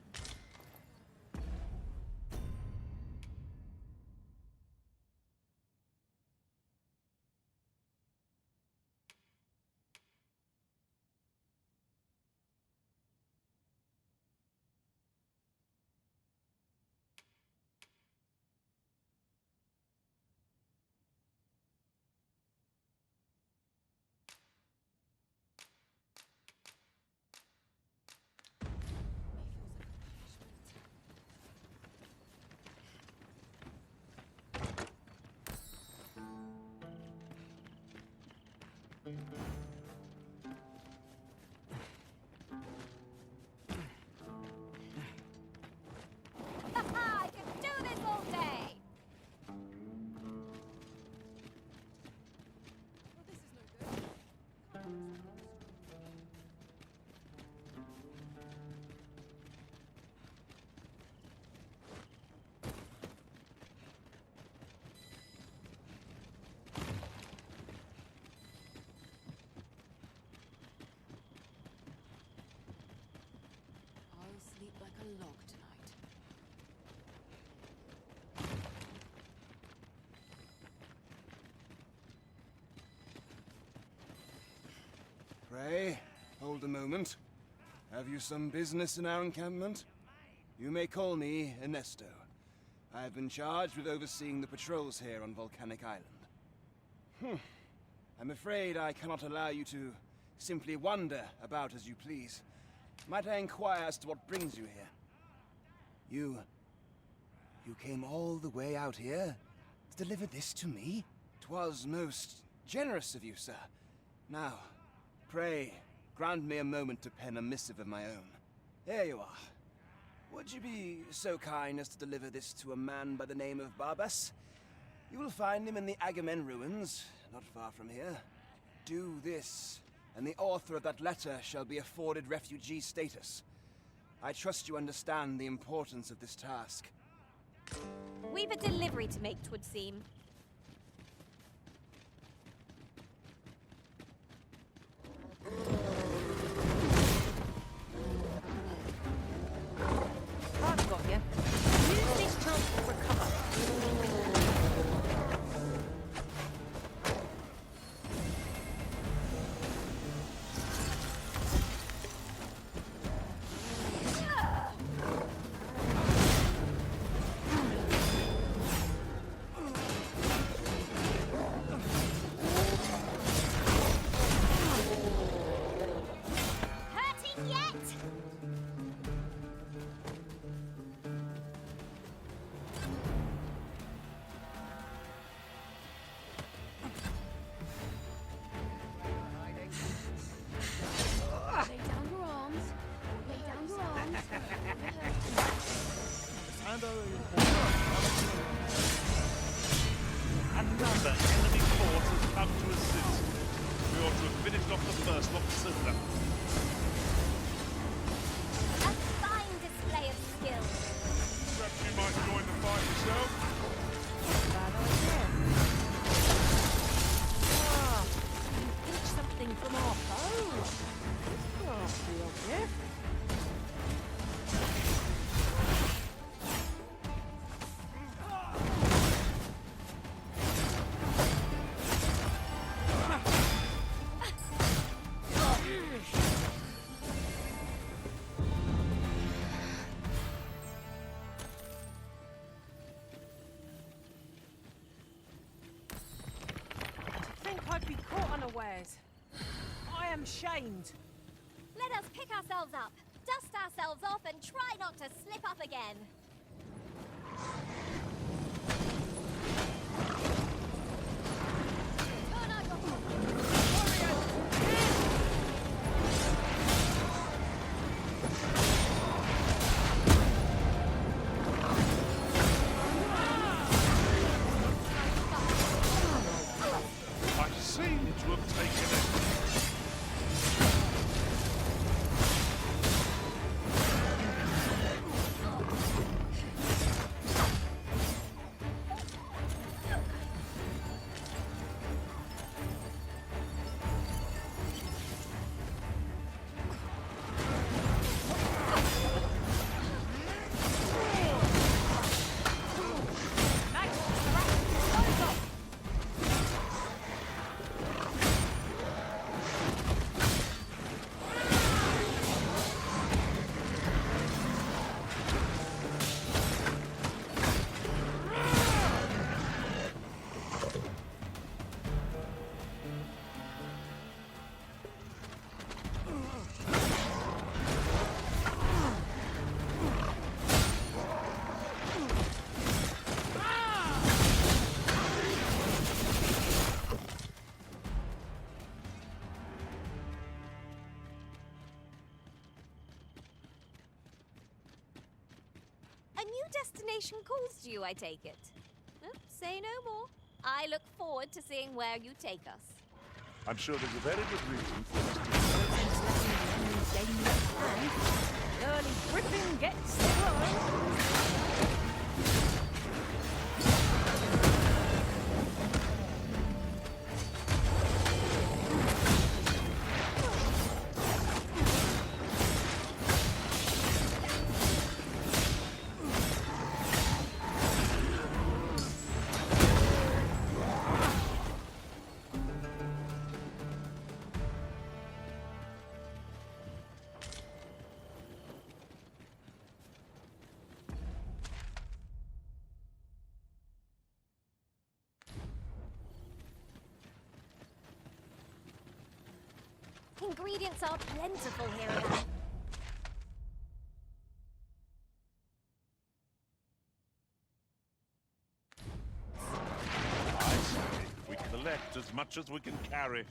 I could do this all day! Well, this is no good. I'll sleep like a log tonight. Pray, hold a moment. Have you some business in our encampment? You may call me Ernesto. I have been charged with overseeing the patrols here on Volcanic Island. I'm afraid I cannot allow you to simply wander about as you please. Might I inquire as to what brings you here? You came all the way out here to deliver this to me? 'Twas most generous of you, sir. Now, pray, grant me a moment to pen a missive of my own. Here you are. Would you be so kind as to deliver this to a man by the name of Barbas? You will find him in the Agamen ruins, not far from here. Do this, and the author of that letter shall be afforded refugee status. I trust you understand the importance of this task. We've a delivery to make, 'twould seem. I've got you. Use this chance to recover. unawares. I am shamed. Let us pick ourselves up, dust ourselves off, and try not to slip up again. Turn out your I seem to have taken it. A new destination calls to you, I take it. Well, say no more. I look forward to seeing where you take us. I'm sure there's a very good reason for us to Early gripping gets the worm. Ingredients are plentiful here and there. I say we collect as much as we can carry.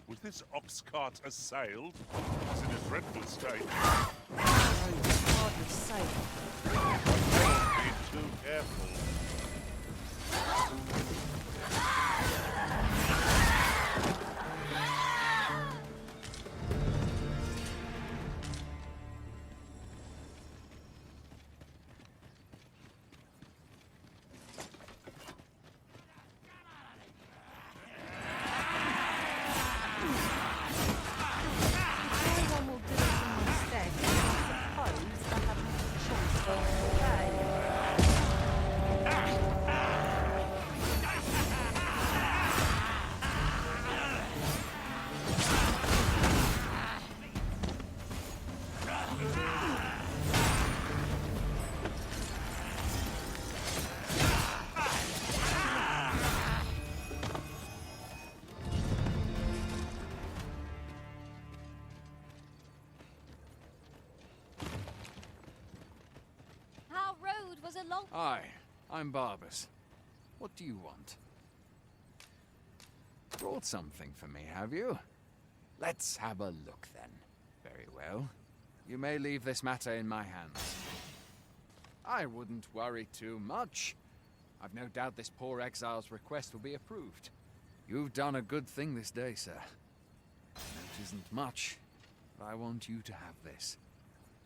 With this Oxcart assailed, it's in a dreadful state. Hardly safe. Be too careful. Hi, I'm Barbas. What do you want? Brought something for me, have you? Let's have a look then. Very well. You may leave this matter in my hands. I wouldn't worry too much. I've no doubt this poor exile's request will be approved. You've done a good thing this day, sir. It isn't much, but I want you to have this.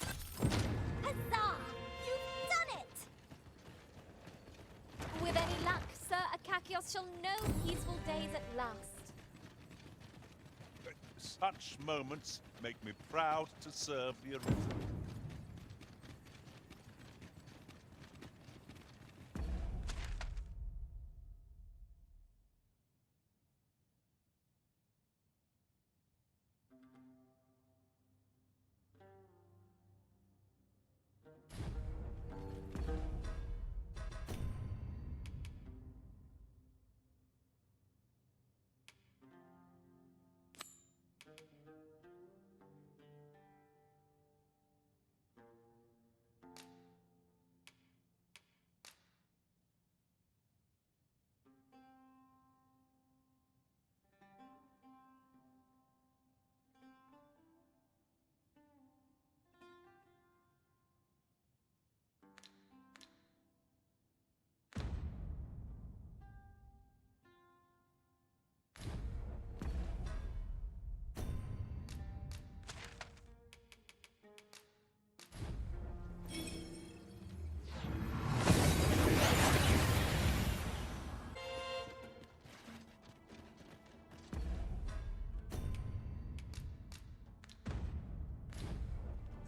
Huzzah! You've done it! With any luck, Sir Akakios shall know peaceful days at last. Such moments make me proud to serve the Arisen.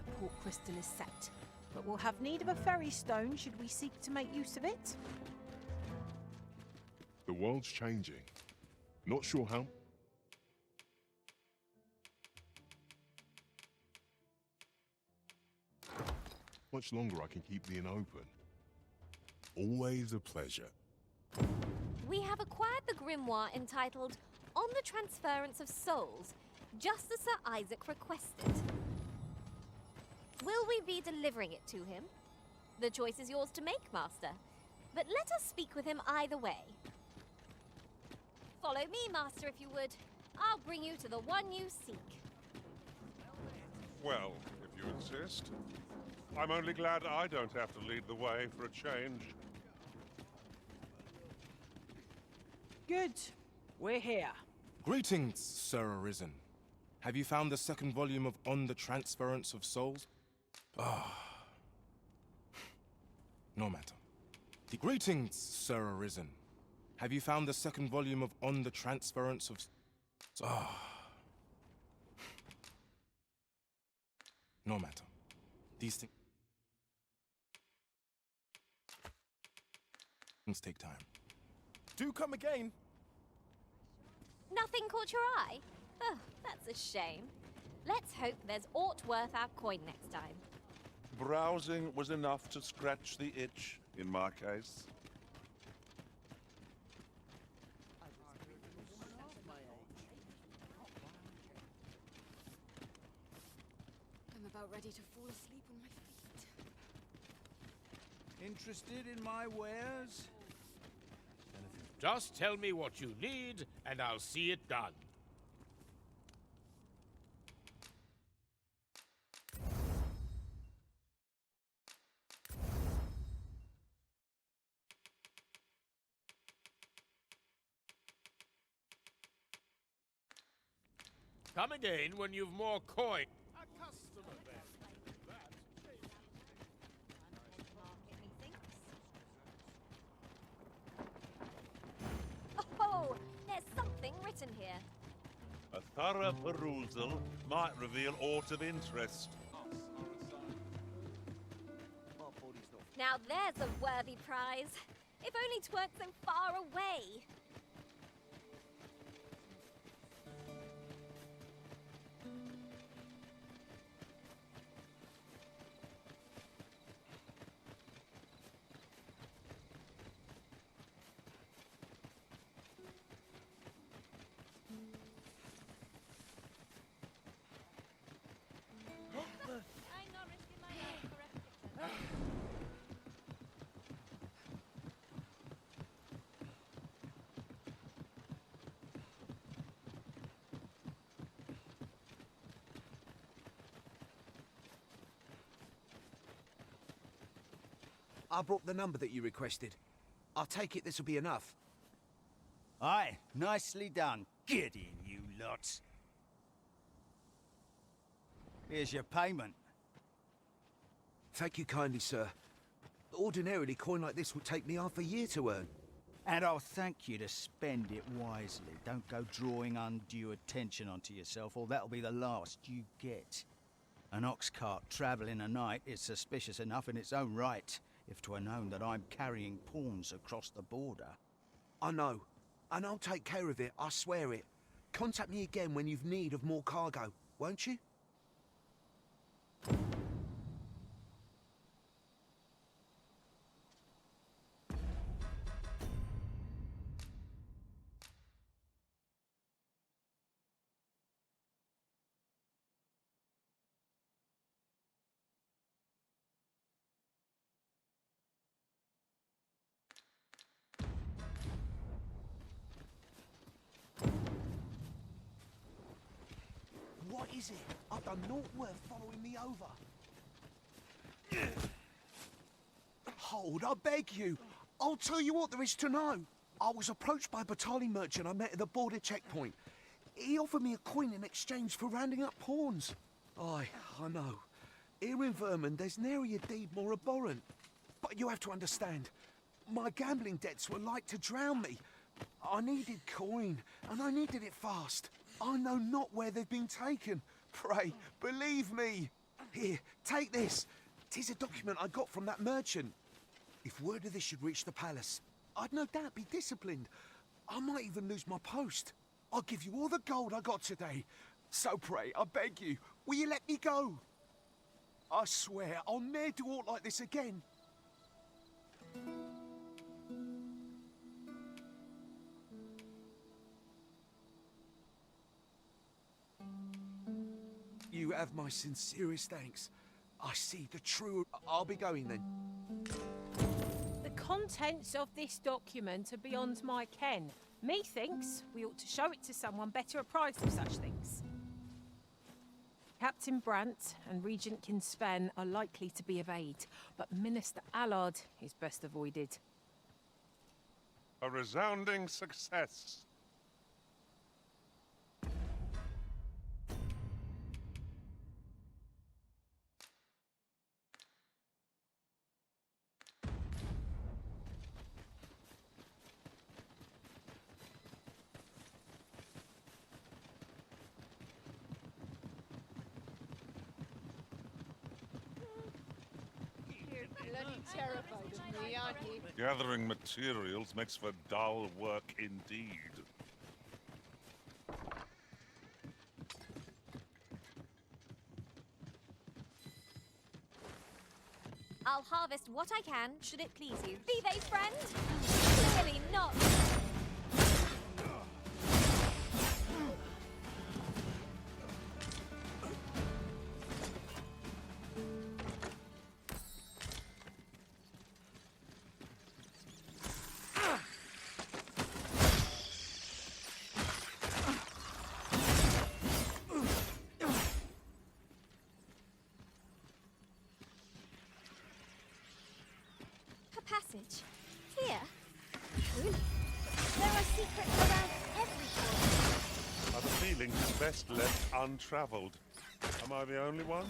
The port crystal is set, but we'll have need of a ferry stone should we seek to make use of it. The world's changing. Not sure how. Much longer I can keep the inn open. Always a pleasure. We have acquired the grimoire entitled On the Transference of Souls, just as Sir Isaac requested. Will we be delivering it to him? The choice is yours to make, Master. But let us speak with him either way. Follow me, Master, if you would. I'll bring you to the one you seek. Well, if you insist. I'm only glad I don't have to lead the way for a change. Good. We're here. Greetings, Sir Arisen. Have you found the second volume of On the Transference of Souls? No matter. Greetings, Sir Arisen. Have you found the second volume of On the Transference of... No matter. These things take time. Do come again! Nothing caught your eye? Oh, that's a shame. Let's hope there's aught worth our coin next time. Browsing was enough to scratch the itch, in my case. I'm about ready to fall asleep on my feet. Interested in my wares? Just tell me what you need, and I'll see it done. Come again when you've more coin. A customer then. Oh, there's something written here. A thorough perusal might reveal aught of interest. Now there's a worthy prize. If only 'tweren't so far away. I brought the number that you requested. I'll take it this'll be enough. Aye, nicely done. Get in, you lots. Here's your payment. Thank you kindly, sir. Ordinarily, coin like this would take me half a year to earn. And I'll thank you to spend it wisely. Don't go drawing undue attention onto yourself, or that'll be the last you get. An ox cart travelling a night is suspicious enough in its own right, if 'twere known that I'm carrying pawns across the border. I know, and I'll take care of it, I swear it. Contact me again when you've need of more cargo, won't you? What is it? I've done naught worth following me over. Hold, I beg you. I'll tell you what there is to know. I was approached by a battalion merchant I met at the border checkpoint. He offered me a coin in exchange for rounding up pawns. Aye, I know. Here in Vermund, there's nary a deed more abhorrent. But you have to understand, my gambling debts were like to drown me. I needed coin, and I needed it fast. I know not where they've been taken. Pray, believe me. Here, take this. 'Tis a document I got from that merchant. If word of this should reach the palace, I'd no doubt be disciplined. I might even lose my post. I'll give you all the gold I got today. So pray, I beg you, will you let me go? I swear I'll ne'er do aught like this again. You have my sincerest thanks. I see the true... I'll be going then. The contents of this document are beyond my ken. Methinks we ought to show it to someone better apprised of such things. Captain Brandt and Regent Kinspan are likely to be of aid, but Minister Allard is best avoided. A resounding success. Terrified of me, aren't you? Gathering materials makes for dull work indeed. I'll harvest what I can, should it please you. Be they friend? Clearly not. Passage. Here. Truly. There are secrets around every corner. I have a feeling it's best left untravelled. Am I the only one?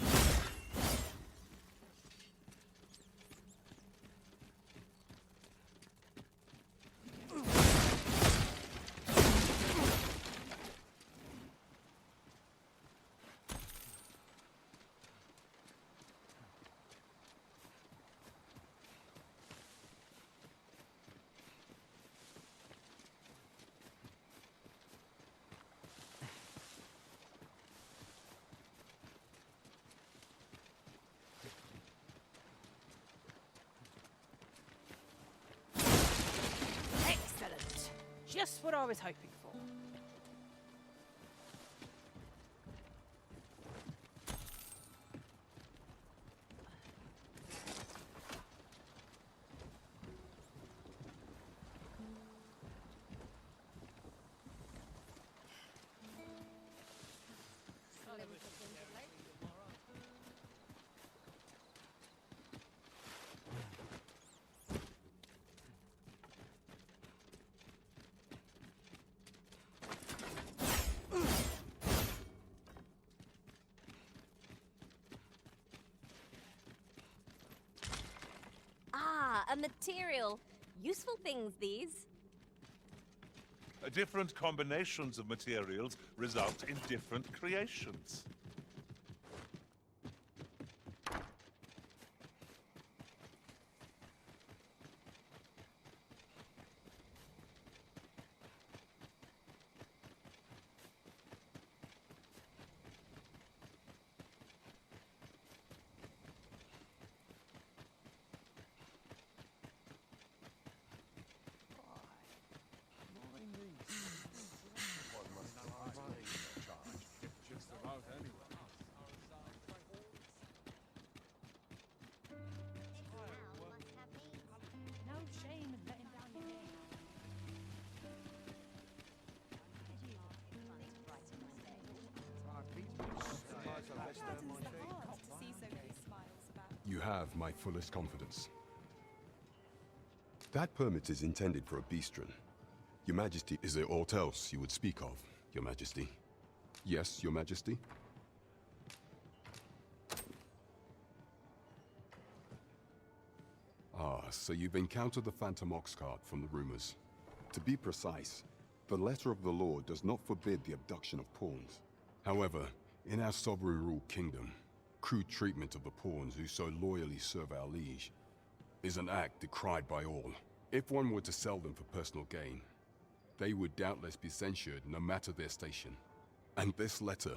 Excellent. Just what I was hoping for. A material. Useful things, these. Different combinations of materials result in different creations. No shame in letting down your name. You have my fullest confidence. That permit is intended for a bistron. Your Majesty, is there aught else you would speak of, Your Majesty? Yes, Your Majesty? Ah, so you've encountered the Phantom Oxcart from the rumors. To be precise, the letter of the law does not forbid the abduction of pawns. However, in our sovereign-ruled kingdom, crude treatment of the pawns who so loyally serve our liege is an act decried by all. If one were to sell them for personal gain, they would doubtless be censured no matter their station. And this letter,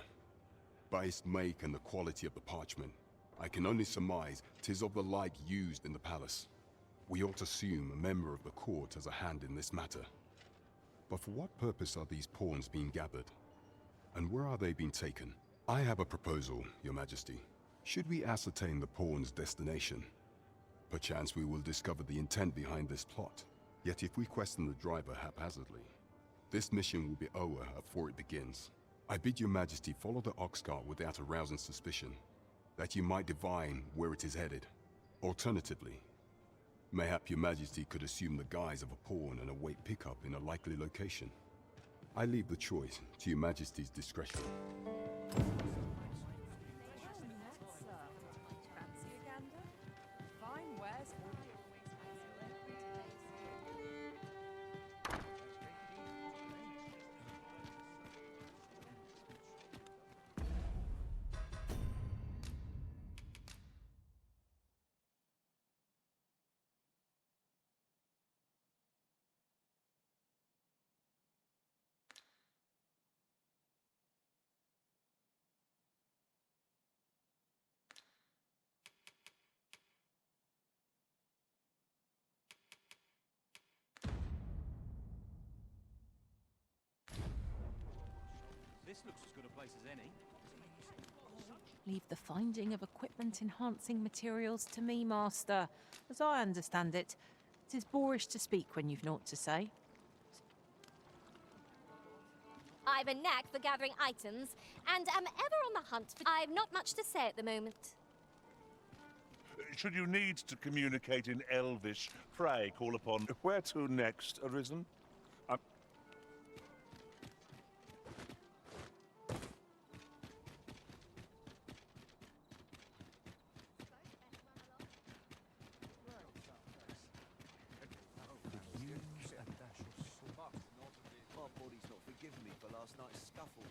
by its make and the quality of the parchment, I can only surmise 'tis of the like used in the palace. We ought to assume a member of the court has a hand in this matter. But for what purpose are these pawns being gathered? And where are they being taken? I have a proposal, Your Majesty. Should we ascertain the pawn's destination, perchance we will discover the intent behind this plot. Yet if we question the driver haphazardly, this mission will be over before it begins. I bid Your Majesty follow the Oxcart without arousing suspicion, that you might divine where it is headed. Alternatively, mayhap Your Majesty could assume the guise of a pawn and await pickup in a likely location. I leave the choice to Your Majesty's discretion. This looks as good a place as any. Leave the finding of equipment-enhancing materials to me, Master. As I understand it, it is boorish to speak when you've naught to say. I've a knack for gathering items, and am ever on the hunt for... I've not much to say at the moment. Should you need to communicate in Elvish, pray call upon... Where to next, Arisen? My body's not forgiven me for last night's scuffle.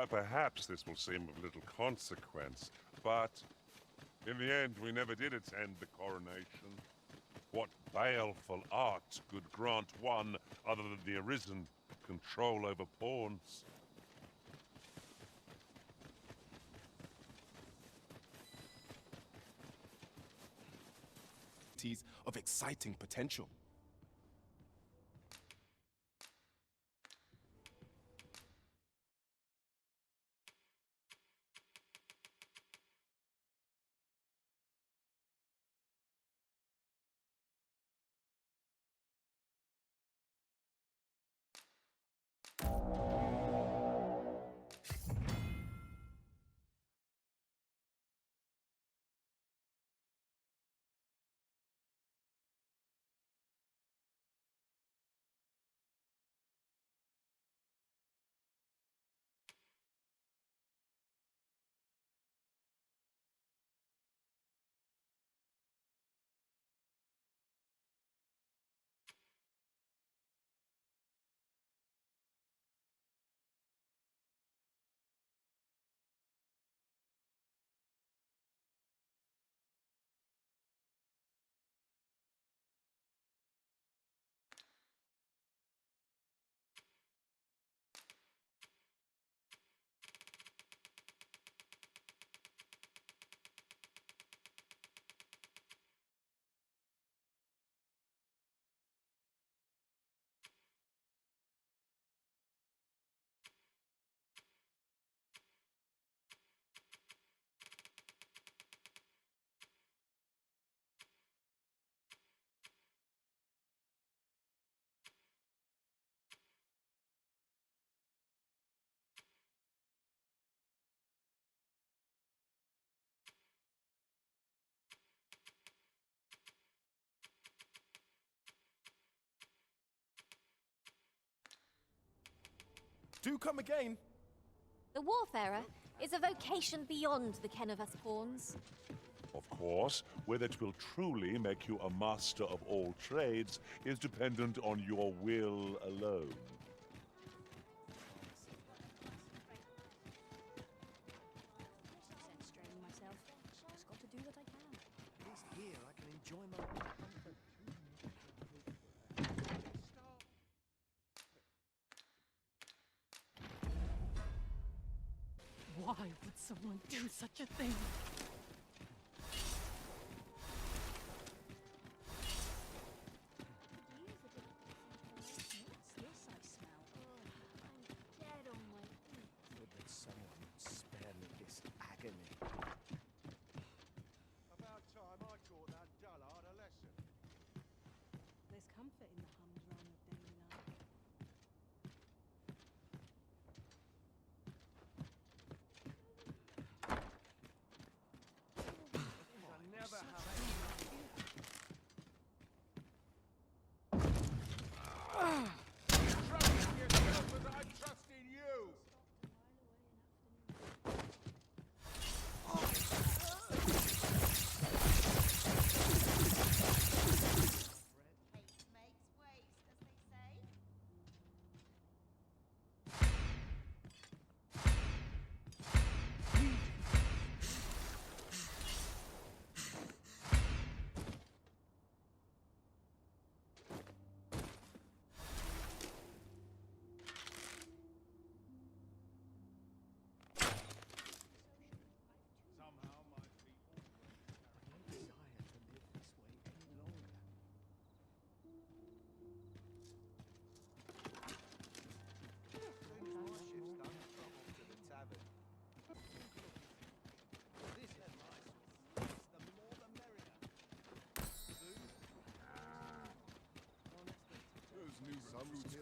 Perhaps this will seem of little consequence, but in the end we never did attend the coronation. What baleful art could grant one, other than the Arisen, control over pawns? Of exciting potential. Do come again. The Warfarer is a vocation beyond the ken of us pawns. Of course, whether it will truly make you a master of all trades is dependent on your will alone. Straining myself. Just got to do what I can. At least here I can enjoy my comfort. Why would someone do such a thing? Would that someone would spare me this agony. About time I taught that dullard a lesson. There's comfort in the humdrum of daily life. I never have anything here. Trust in yourself as I trust in you. Somehow my people have no desire to live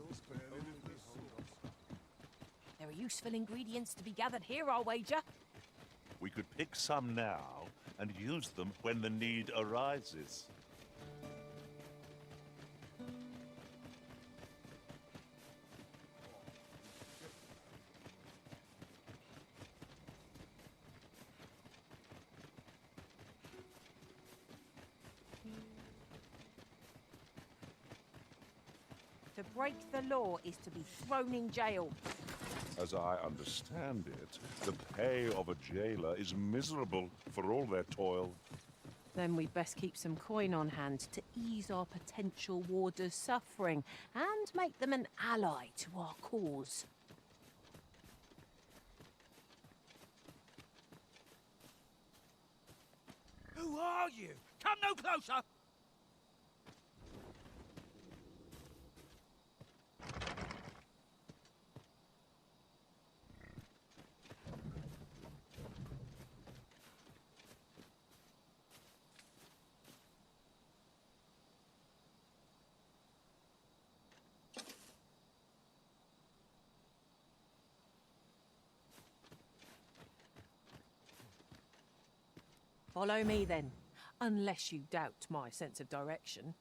this way any longer. There are useful ingredients to be gathered here, I'll wager. We could pick some now and use them when the need arises. To break the law is to be thrown in jail. As I understand it, the pay of a jailer is miserable for all their toil. Then we'd best keep some coin on hand to ease our potential warders' suffering and make them an ally to our cause. Who are you? Come no closer! Follow me then, unless you doubt my sense of direction.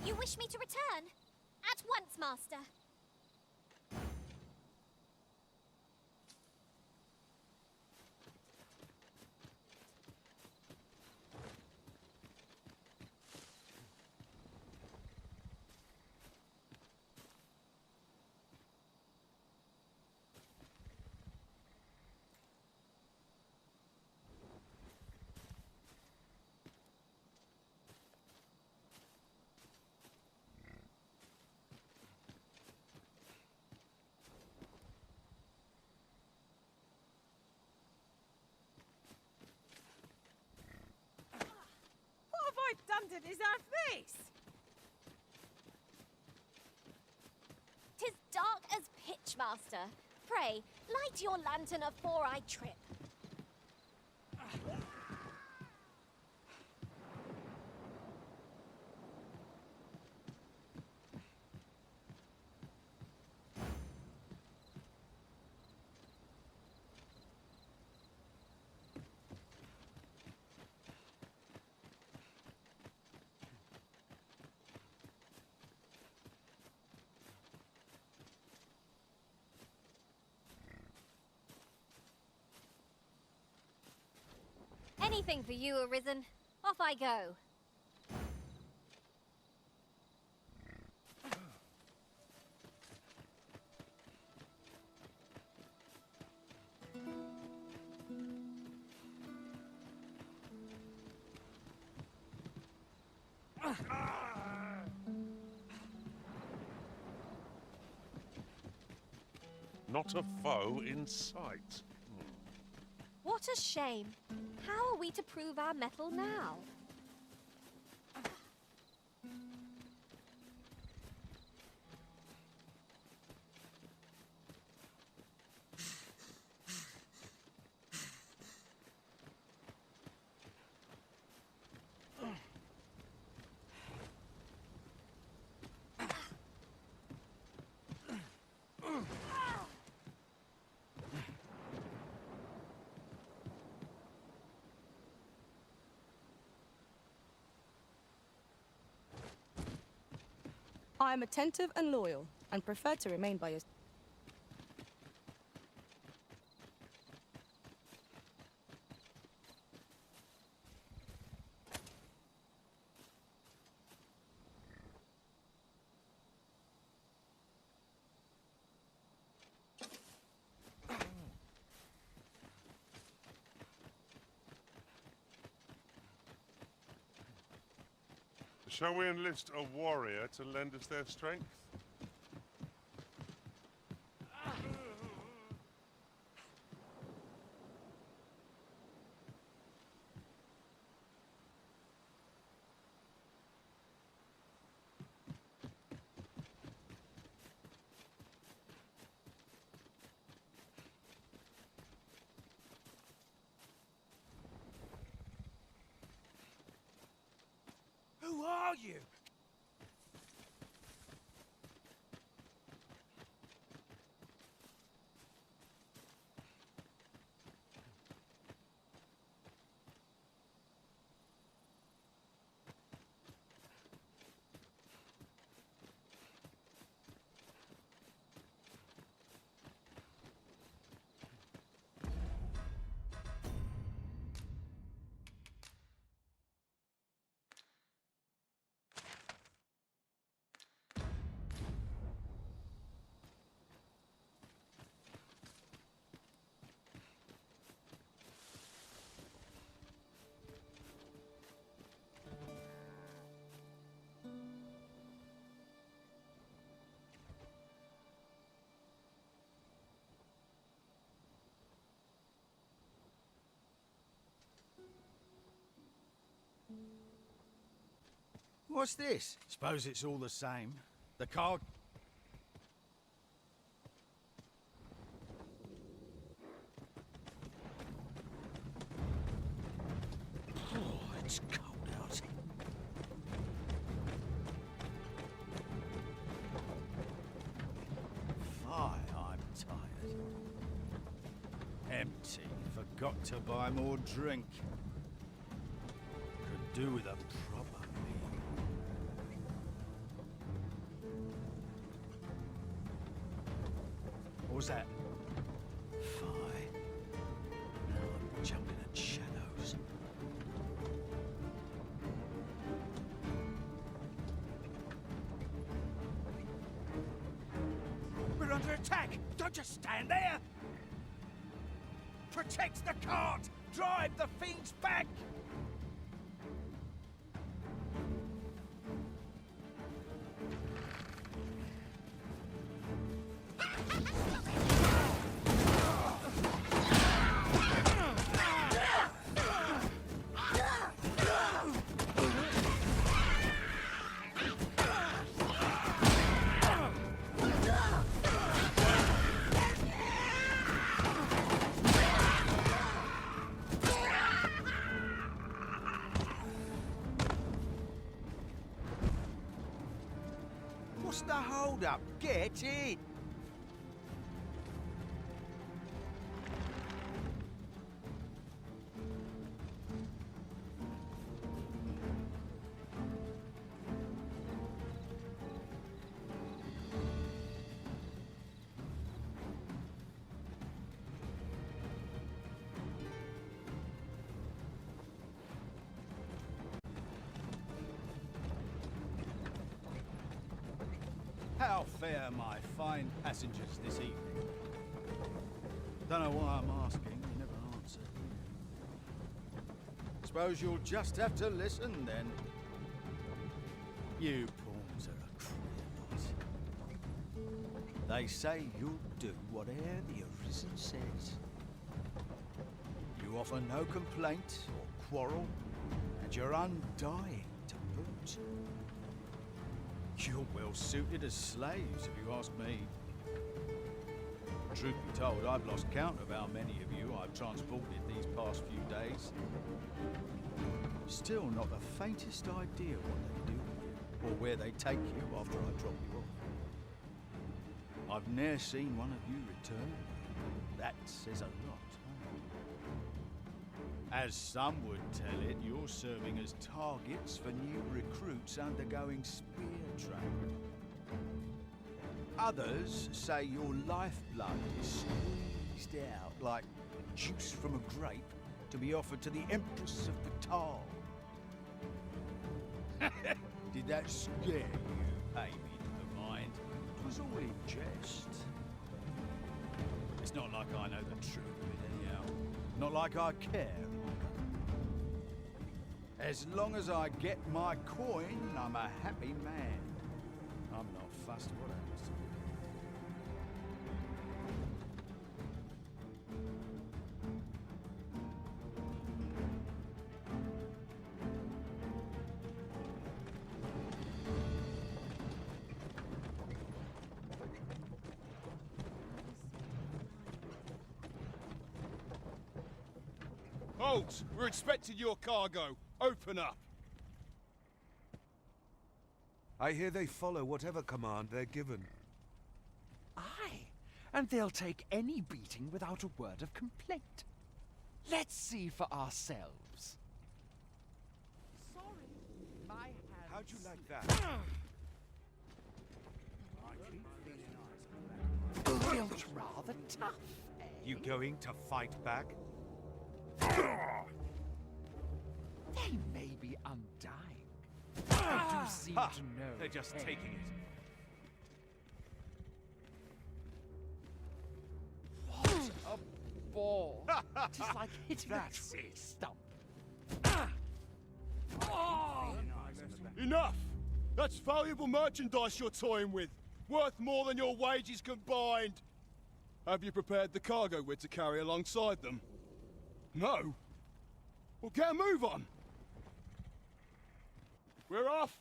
You wish me to return? At once, Master. What have I done to deserve this? 'Tis dark as pitch, Master. Pray, light your lantern afore I trip. Anything for you, Arisen. Off I go. Not a foe in sight. What a shame. How are we to prove our mettle now? I am attentive and loyal, and prefer to remain by your... Shall we enlist a warrior to lend us their strength? Who are you? What's this? Suppose it's all the same. The car... Oh, it's cold out. Fie, I'm tired. Empty. Forgot to buy more drink. Could do with a proper meal. What was that? Fie. Now I'm jumping at shadows. We're under attack! Don't just stand there! Protect the cart! Drive the fiends back! What's the hold up? Get it! How fare my fine passengers this evening? Don't know why I'm asking, you never answer. Suppose you'll just have to listen then. You pawns are a queer lot. They say you'll do whatever the Arisen says. You offer no complaint or quarrel, and you're undying to boot. You're well suited as slaves, if you ask me. Truth be told, I've lost count of how many of you I've transported these past few days. Still not the faintest idea what they do with you, or where they take you after I drop you off. I've ne'er seen one of you return. That says a lot. As some would tell it, you're serving as targets for new recruits undergoing spear training. Others say your lifeblood is squeezed out like juice from a grape to be offered to the Empress of Batal. Did that scare you, Amy, to the mind? It was all in jest. It's not like I know the truth of it anyhow. Not like I care. As long as I get my coin, I'm a happy man. I'm not fussed what happens to me. Halt! We're expecting your cargo. Open up. I hear they follow whatever command they're given. Aye, and they'll take any beating without a word of complaint. Let's see for ourselves. Sorry, my hands. How'd you like that? Built rather tough, eh? You going to fight back? They may be undying. I do seem to know. They're just taking it. What a ball! It's like hitting a tree stump. Enough! That's valuable merchandise you're toying with, worth more than your wages combined. Have you prepared the cargo we're to carry alongside them? No? Well, get a move on. We're off!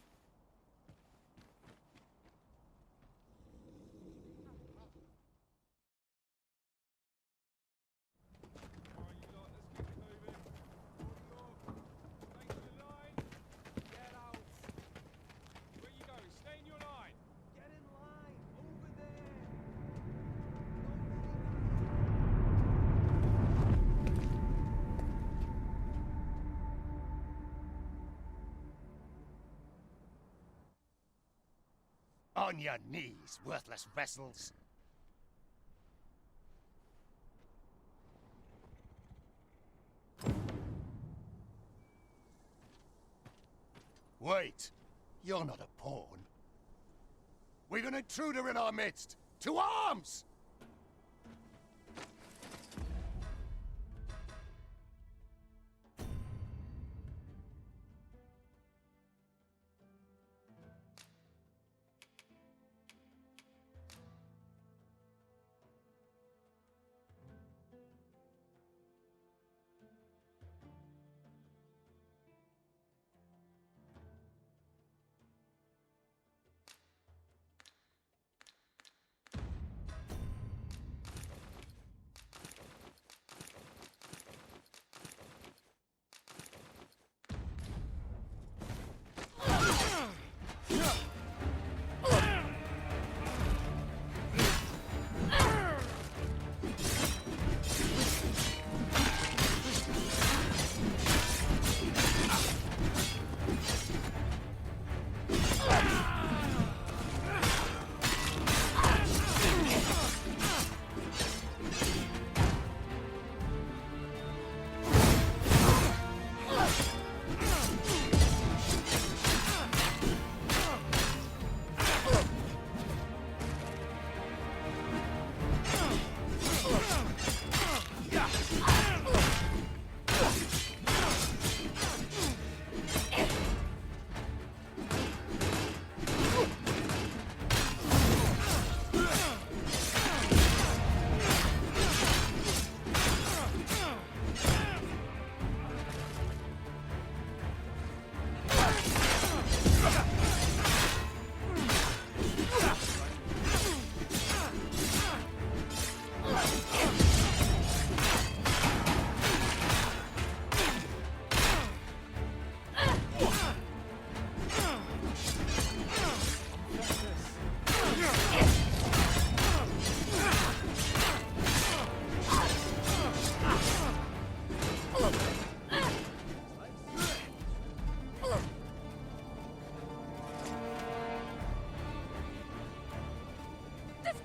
On your knees, worthless vessels. Wait, you're not a pawn. We've an intruder in our midst. To arms!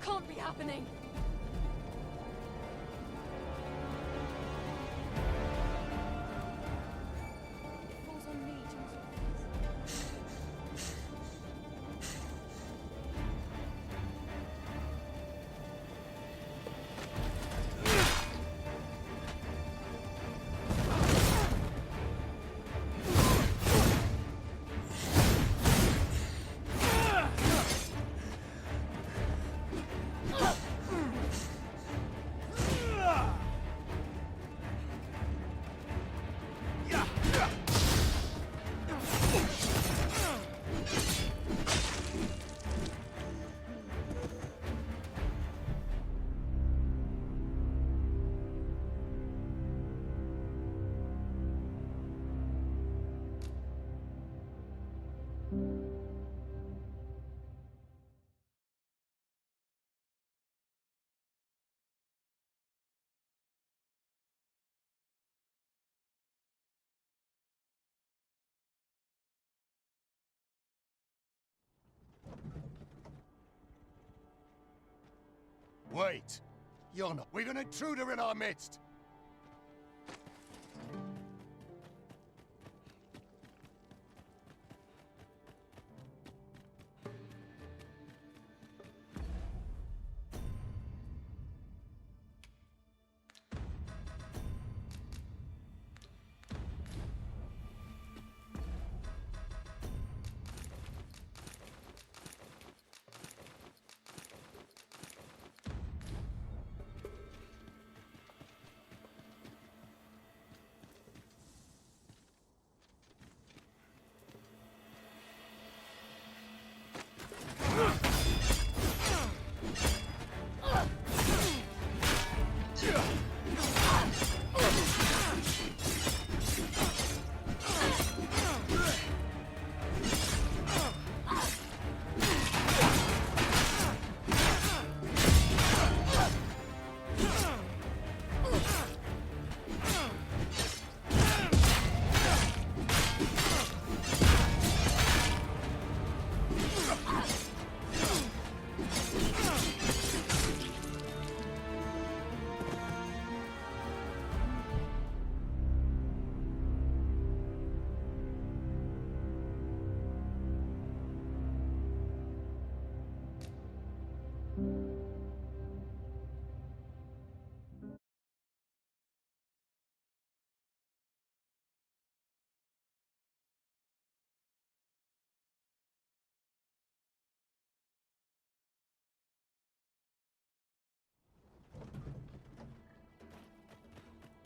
Can't be happening! It falls on me to Wait! You're not. We've an intruder in our midst!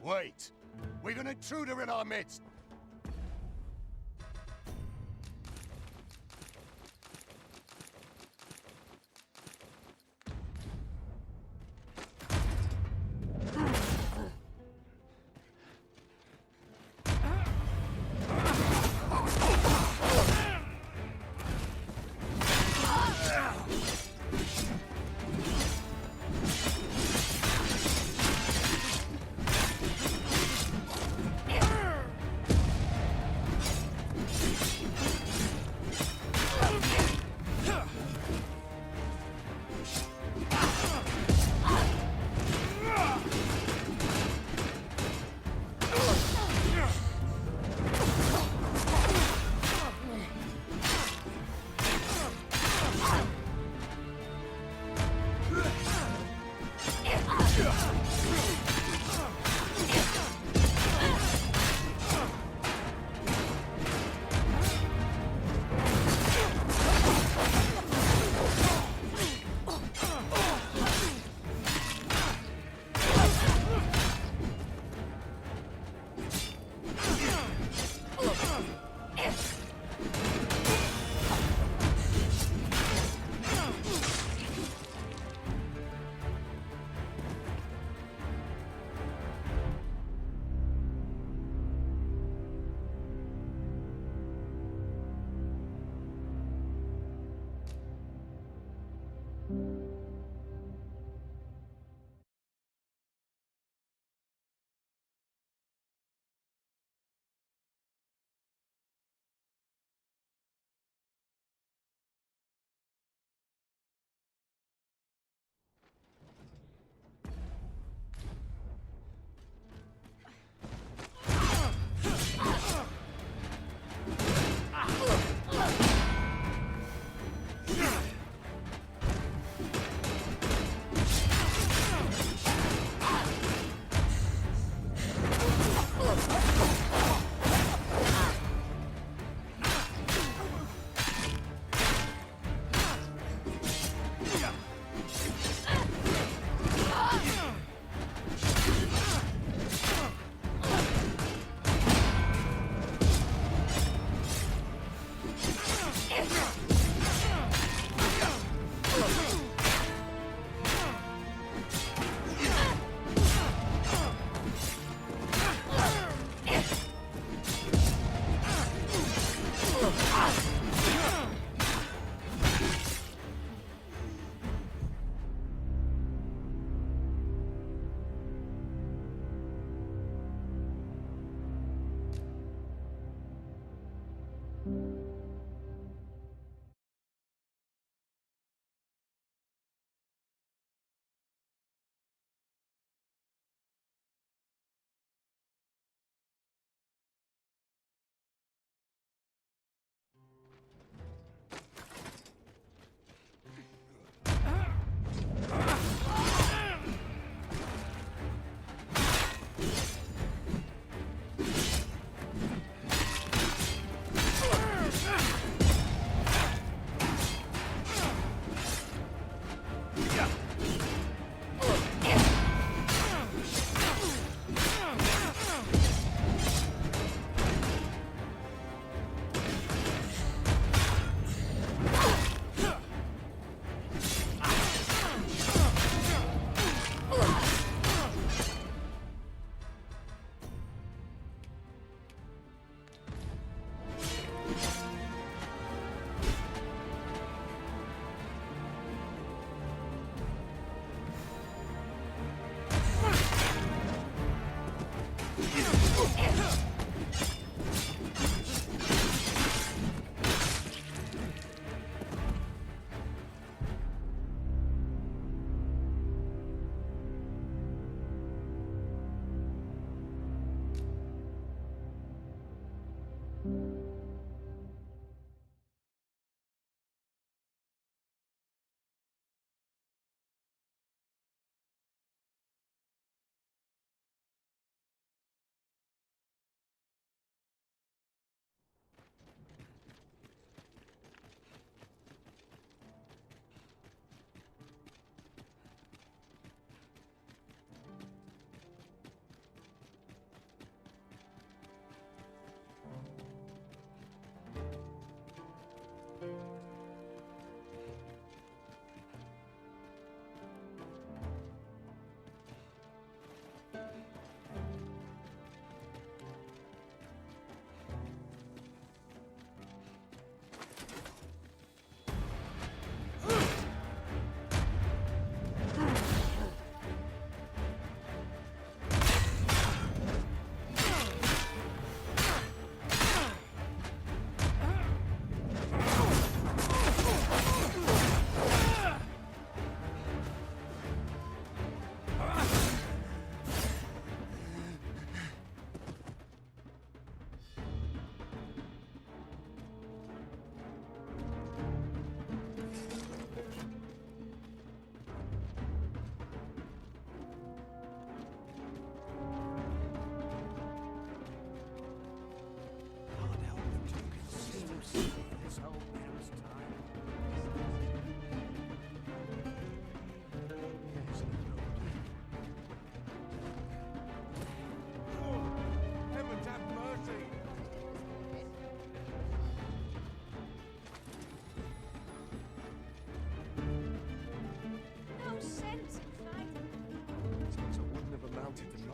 Wait! We've an intruder in our midst!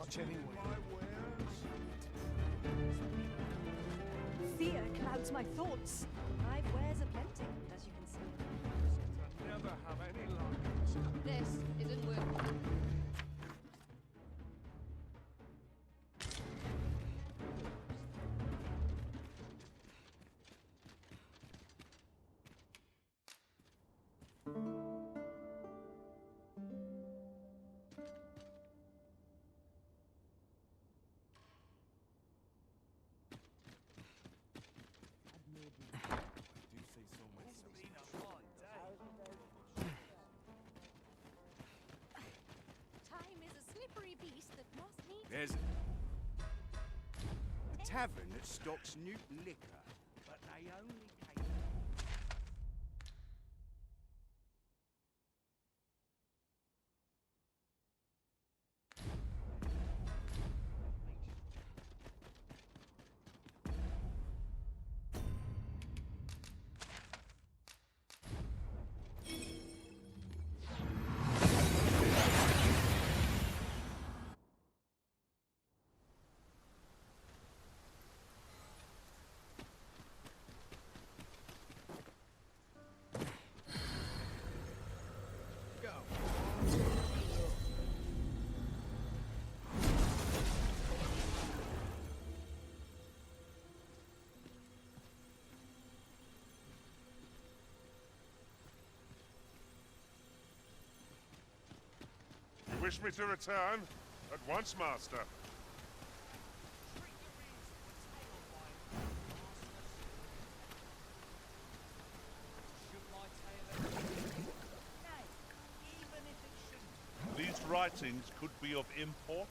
much anyway. Fear clouds my thoughts. I've wares aplenty, as you can see. Never have any luck. This isn't working. Time is a slippery beast that must needs... There's a tavern that stocks new liquor, but they only cater... You wish me to return? At once, Master. These writings could be of import.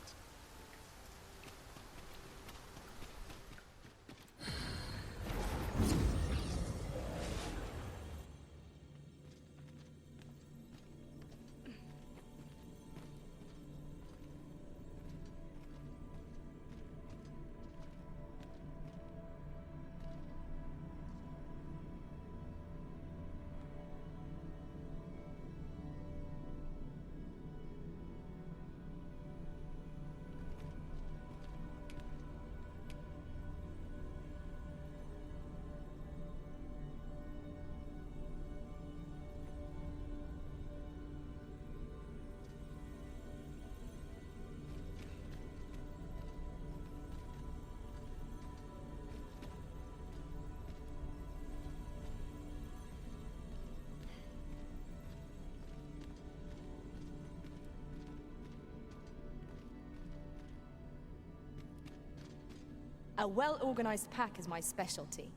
A well-organized pack is my specialty.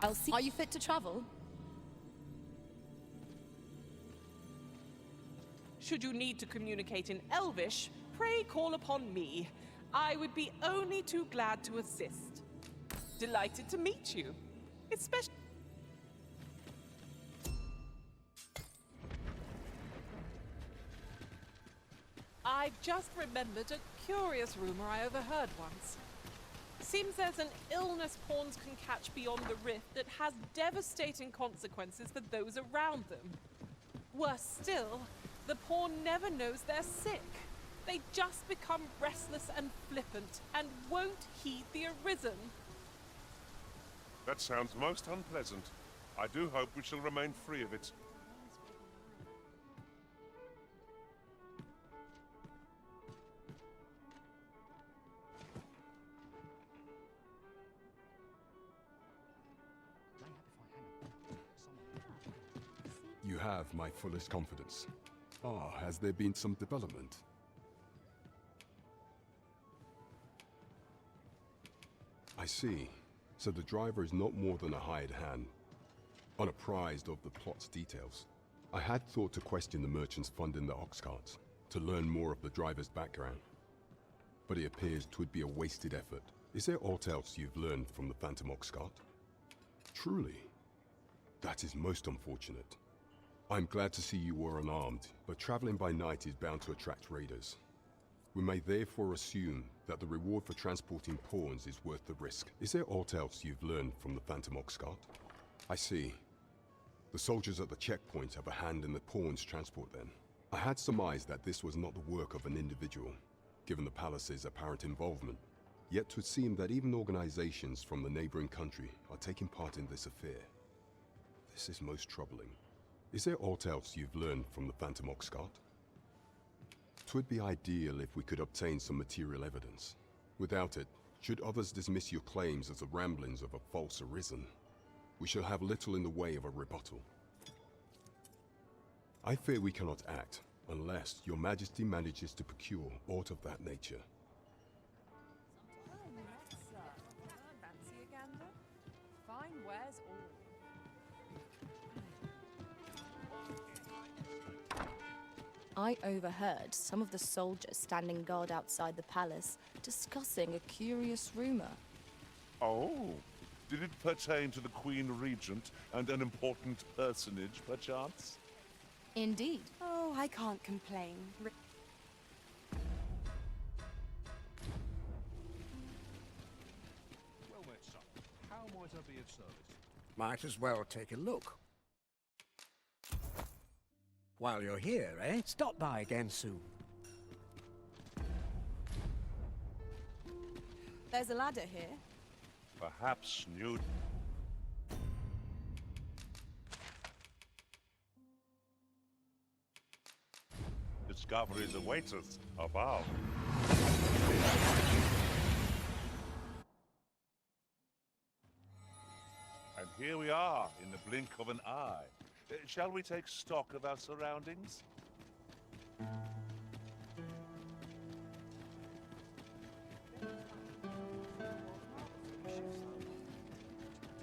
I'll see. Are you fit to travel? Should you need to communicate in Elvish, pray call upon me. I would be only too glad to assist. Delighted to meet you. Especially... I've just remembered a curious rumor I overheard once. Seems there's an illness pawns can catch beyond the rift that has devastating consequences for those around them. Worse still, the pawn never knows they're sick. They just become restless and flippant and won't heed the arisen. That sounds most unpleasant. I do hope we shall remain free of it. You have my fullest confidence. Ah, has there been some development? I see. So the driver is not more than a hired hand, unapprised of the plot's details. I had thought to question the merchants funding the Oxcarts, to learn more of the driver's background. But it appears 'twould be a wasted effort. Is there aught else you've learned from the Phantom Oxcart? Truly? That is most unfortunate. I'm glad to see you were unarmed, but traveling by night is bound to attract raiders. We may therefore assume that the reward for transporting pawns is worth the risk. Is there aught else you've learned from the Phantom Oxcart? I see. The soldiers at the checkpoint have a hand in the pawns transport then. I had surmised that this was not the work of an individual, given the palace's apparent involvement. Yet it would seem that even organizations from the neighboring country are taking part in this affair. This is most troubling. Is there aught else you've learned from the Phantom Oxcart? 'Twould be ideal if we could obtain some material evidence. Without it, should others dismiss your claims as the ramblings of a false arisen, we shall have little in the way of a rebuttal. I fear we cannot act unless your Majesty manages to procure aught of that nature. Fancy a gander? Fine wares all. I overheard some of the soldiers standing guard outside the palace discussing a curious rumor. Oh, did it pertain to the Queen Regent and an important personage, perchance? Indeed. Oh, I can't complain. Well met, son. How might I be of service? Might as well take a look. While you're here, eh? Stop by again soon. There's a ladder here. Perhaps new... discoveries await us above. And here we are, in the blink of an eye. Shall we take stock of our surroundings?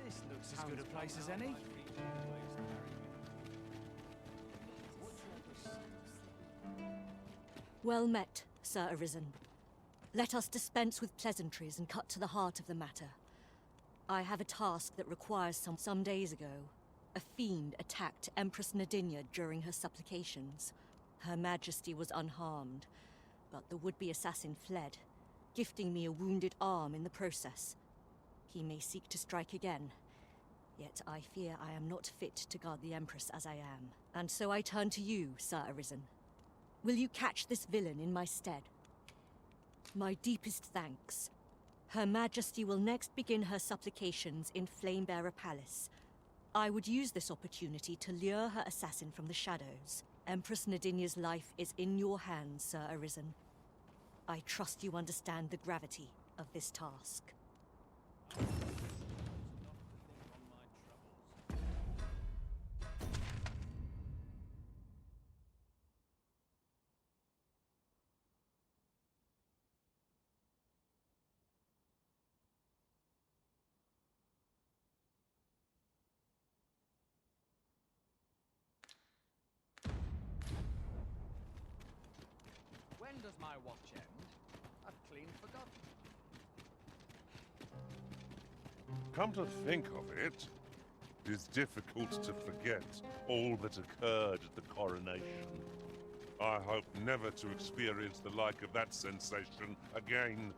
This looks as good a place as any. Well met, Sir Arisen. Let us dispense with pleasantries and cut to the heart of the matter. I have a task that requires some days ago. A fiend attacked Empress Nadinia during her supplications. Her Majesty was unharmed, but the would-be assassin fled, gifting me a wounded arm in the process. He may seek to strike again, yet I fear I am not fit to guard the Empress as I am. And so I turn to you, Sir Arisen. Will you catch this villain in my stead? My deepest thanks. Her Majesty will next begin her supplications in Flamebearer Palace. I would use this opportunity to lure her assassin from the shadows. Empress Nadinia's life is in your hands, Sir Arisen. I trust you understand the gravity of this task. When does my watch end? I've clean forgotten. Come to think of it, it is difficult to forget all that occurred at the coronation. I hope never to experience the like of that sensation again.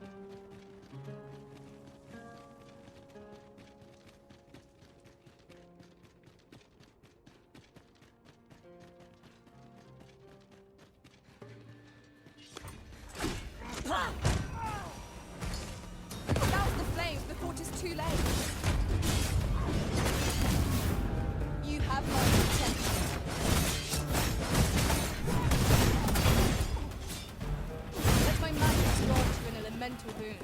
Douse the flames before it is too late. You have my attention. Let my magic grant you an elemental boon.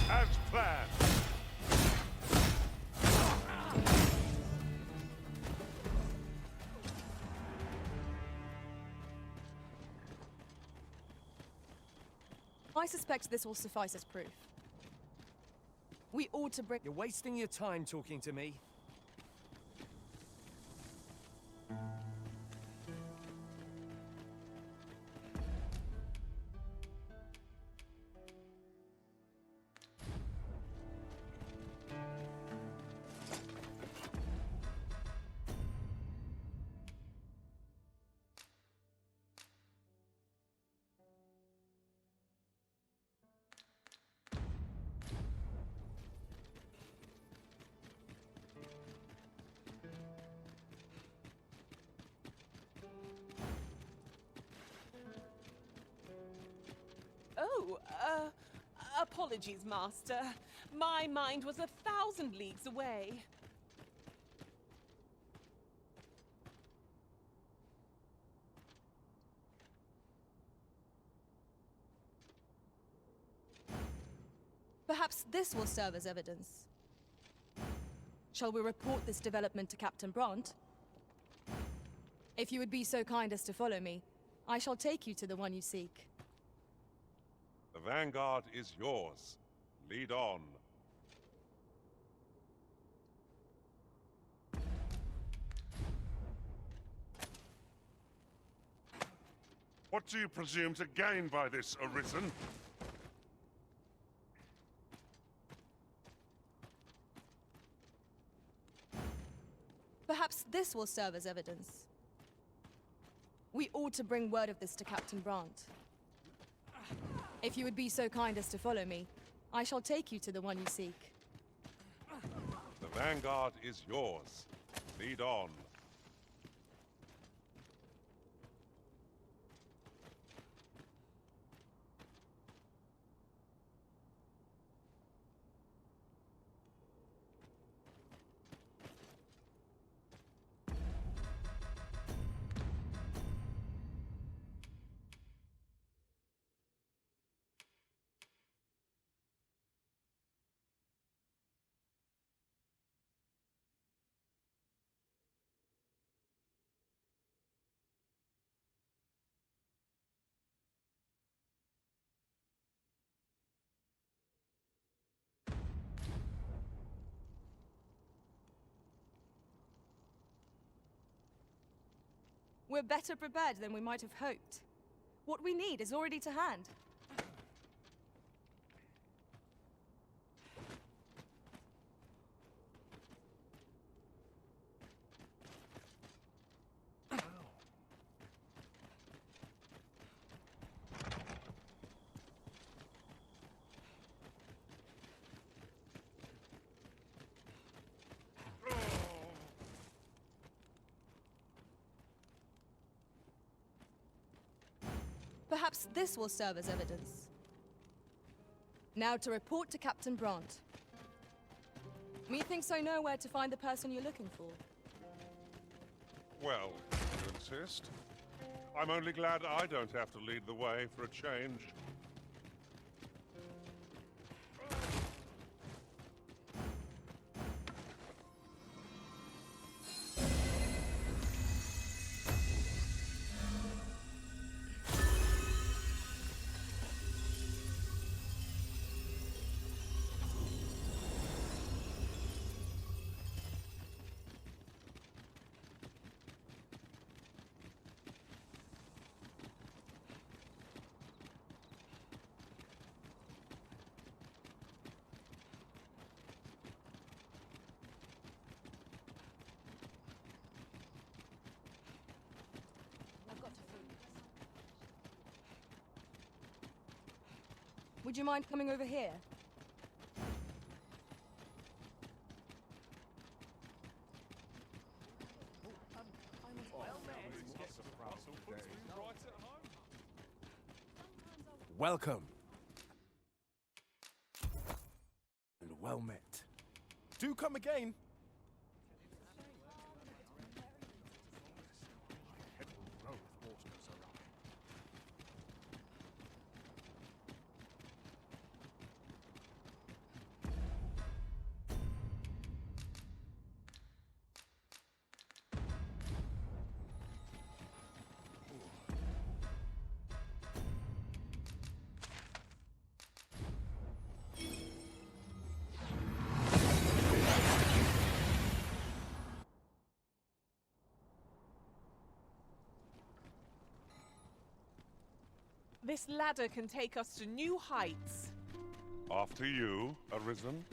As planned. I suspect this will suffice as proof. We ought to bring... You're wasting your time talking to me. Oh, apologies, Master. My mind was 1,000 leagues away. Perhaps this will serve as evidence. Shall we report this development to Captain Brant? If you would be so kind as to follow me, I shall take you to the one you seek. The vanguard is yours. Lead on. What do you presume to gain by this, Arisen? Perhaps this will serve as evidence. We ought to bring word of this to Captain Brant. If you would be so kind as to follow me, I shall take you to the one you seek. The vanguard is yours. Lead on. We're better prepared than we might have hoped. What we need is already to hand. Perhaps this will serve as evidence. Now to report to Captain Brant. Methinks I know where to find the person you're looking for. Well, you insist. I'm only glad I don't have to lead the way for a change. Would you mind coming over here? Welcome. And well met. Do come again. This ladder can take us to new heights. After you, Arisen.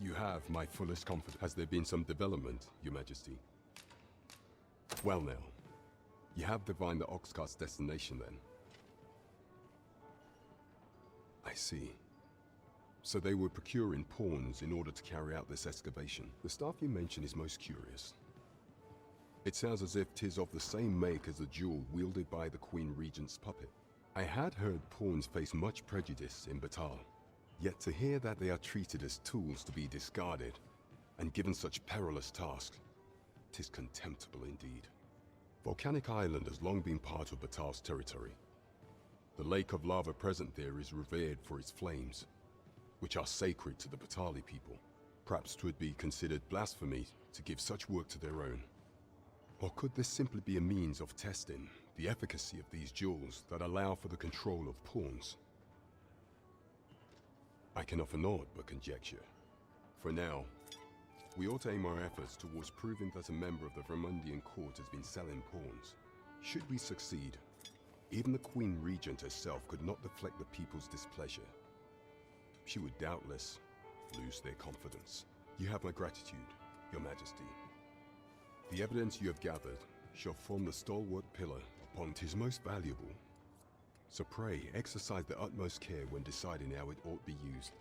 You have my fullest confidence. Has there been some development, Your Majesty? Well now, you have divined the Oxcart's destination then. I see. So they were procuring pawns in order to carry out this excavation. The staff you mention is most curious. It sounds as if 'tis of the same make as the jewel wielded by the Queen Regent's puppet. I had heard pawns face much prejudice in Batal, yet to hear that they are treated as tools to be discarded and given such perilous tasks, 'tis contemptible indeed. Volcanic Island has long been part of Batal's territory. The lake of lava present there is revered for its flames, which are sacred to the Batali people. Perhaps 'twould be considered blasphemy to give such work to their own. Or could this simply be a means of testing the efficacy of these jewels that allow for the control of pawns? I can offer naught but conjecture. For now, we ought to aim our efforts towards proving that a member of the Vermundian court has been selling pawns. Should we succeed, even the Queen Regent herself could not deflect the people's displeasure. She would doubtless lose their confidence. You have my gratitude, Your Majesty. The evidence you have gathered shall form the stalwart pillar upon 'tis most valuable. So pray, exercise the utmost care when deciding how it ought be used.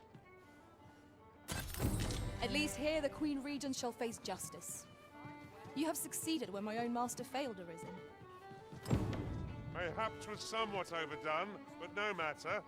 At least here the Queen Regent shall face justice. You have succeeded where my own master failed, Arisen. Mayhap 'twas somewhat overdone, but no matter.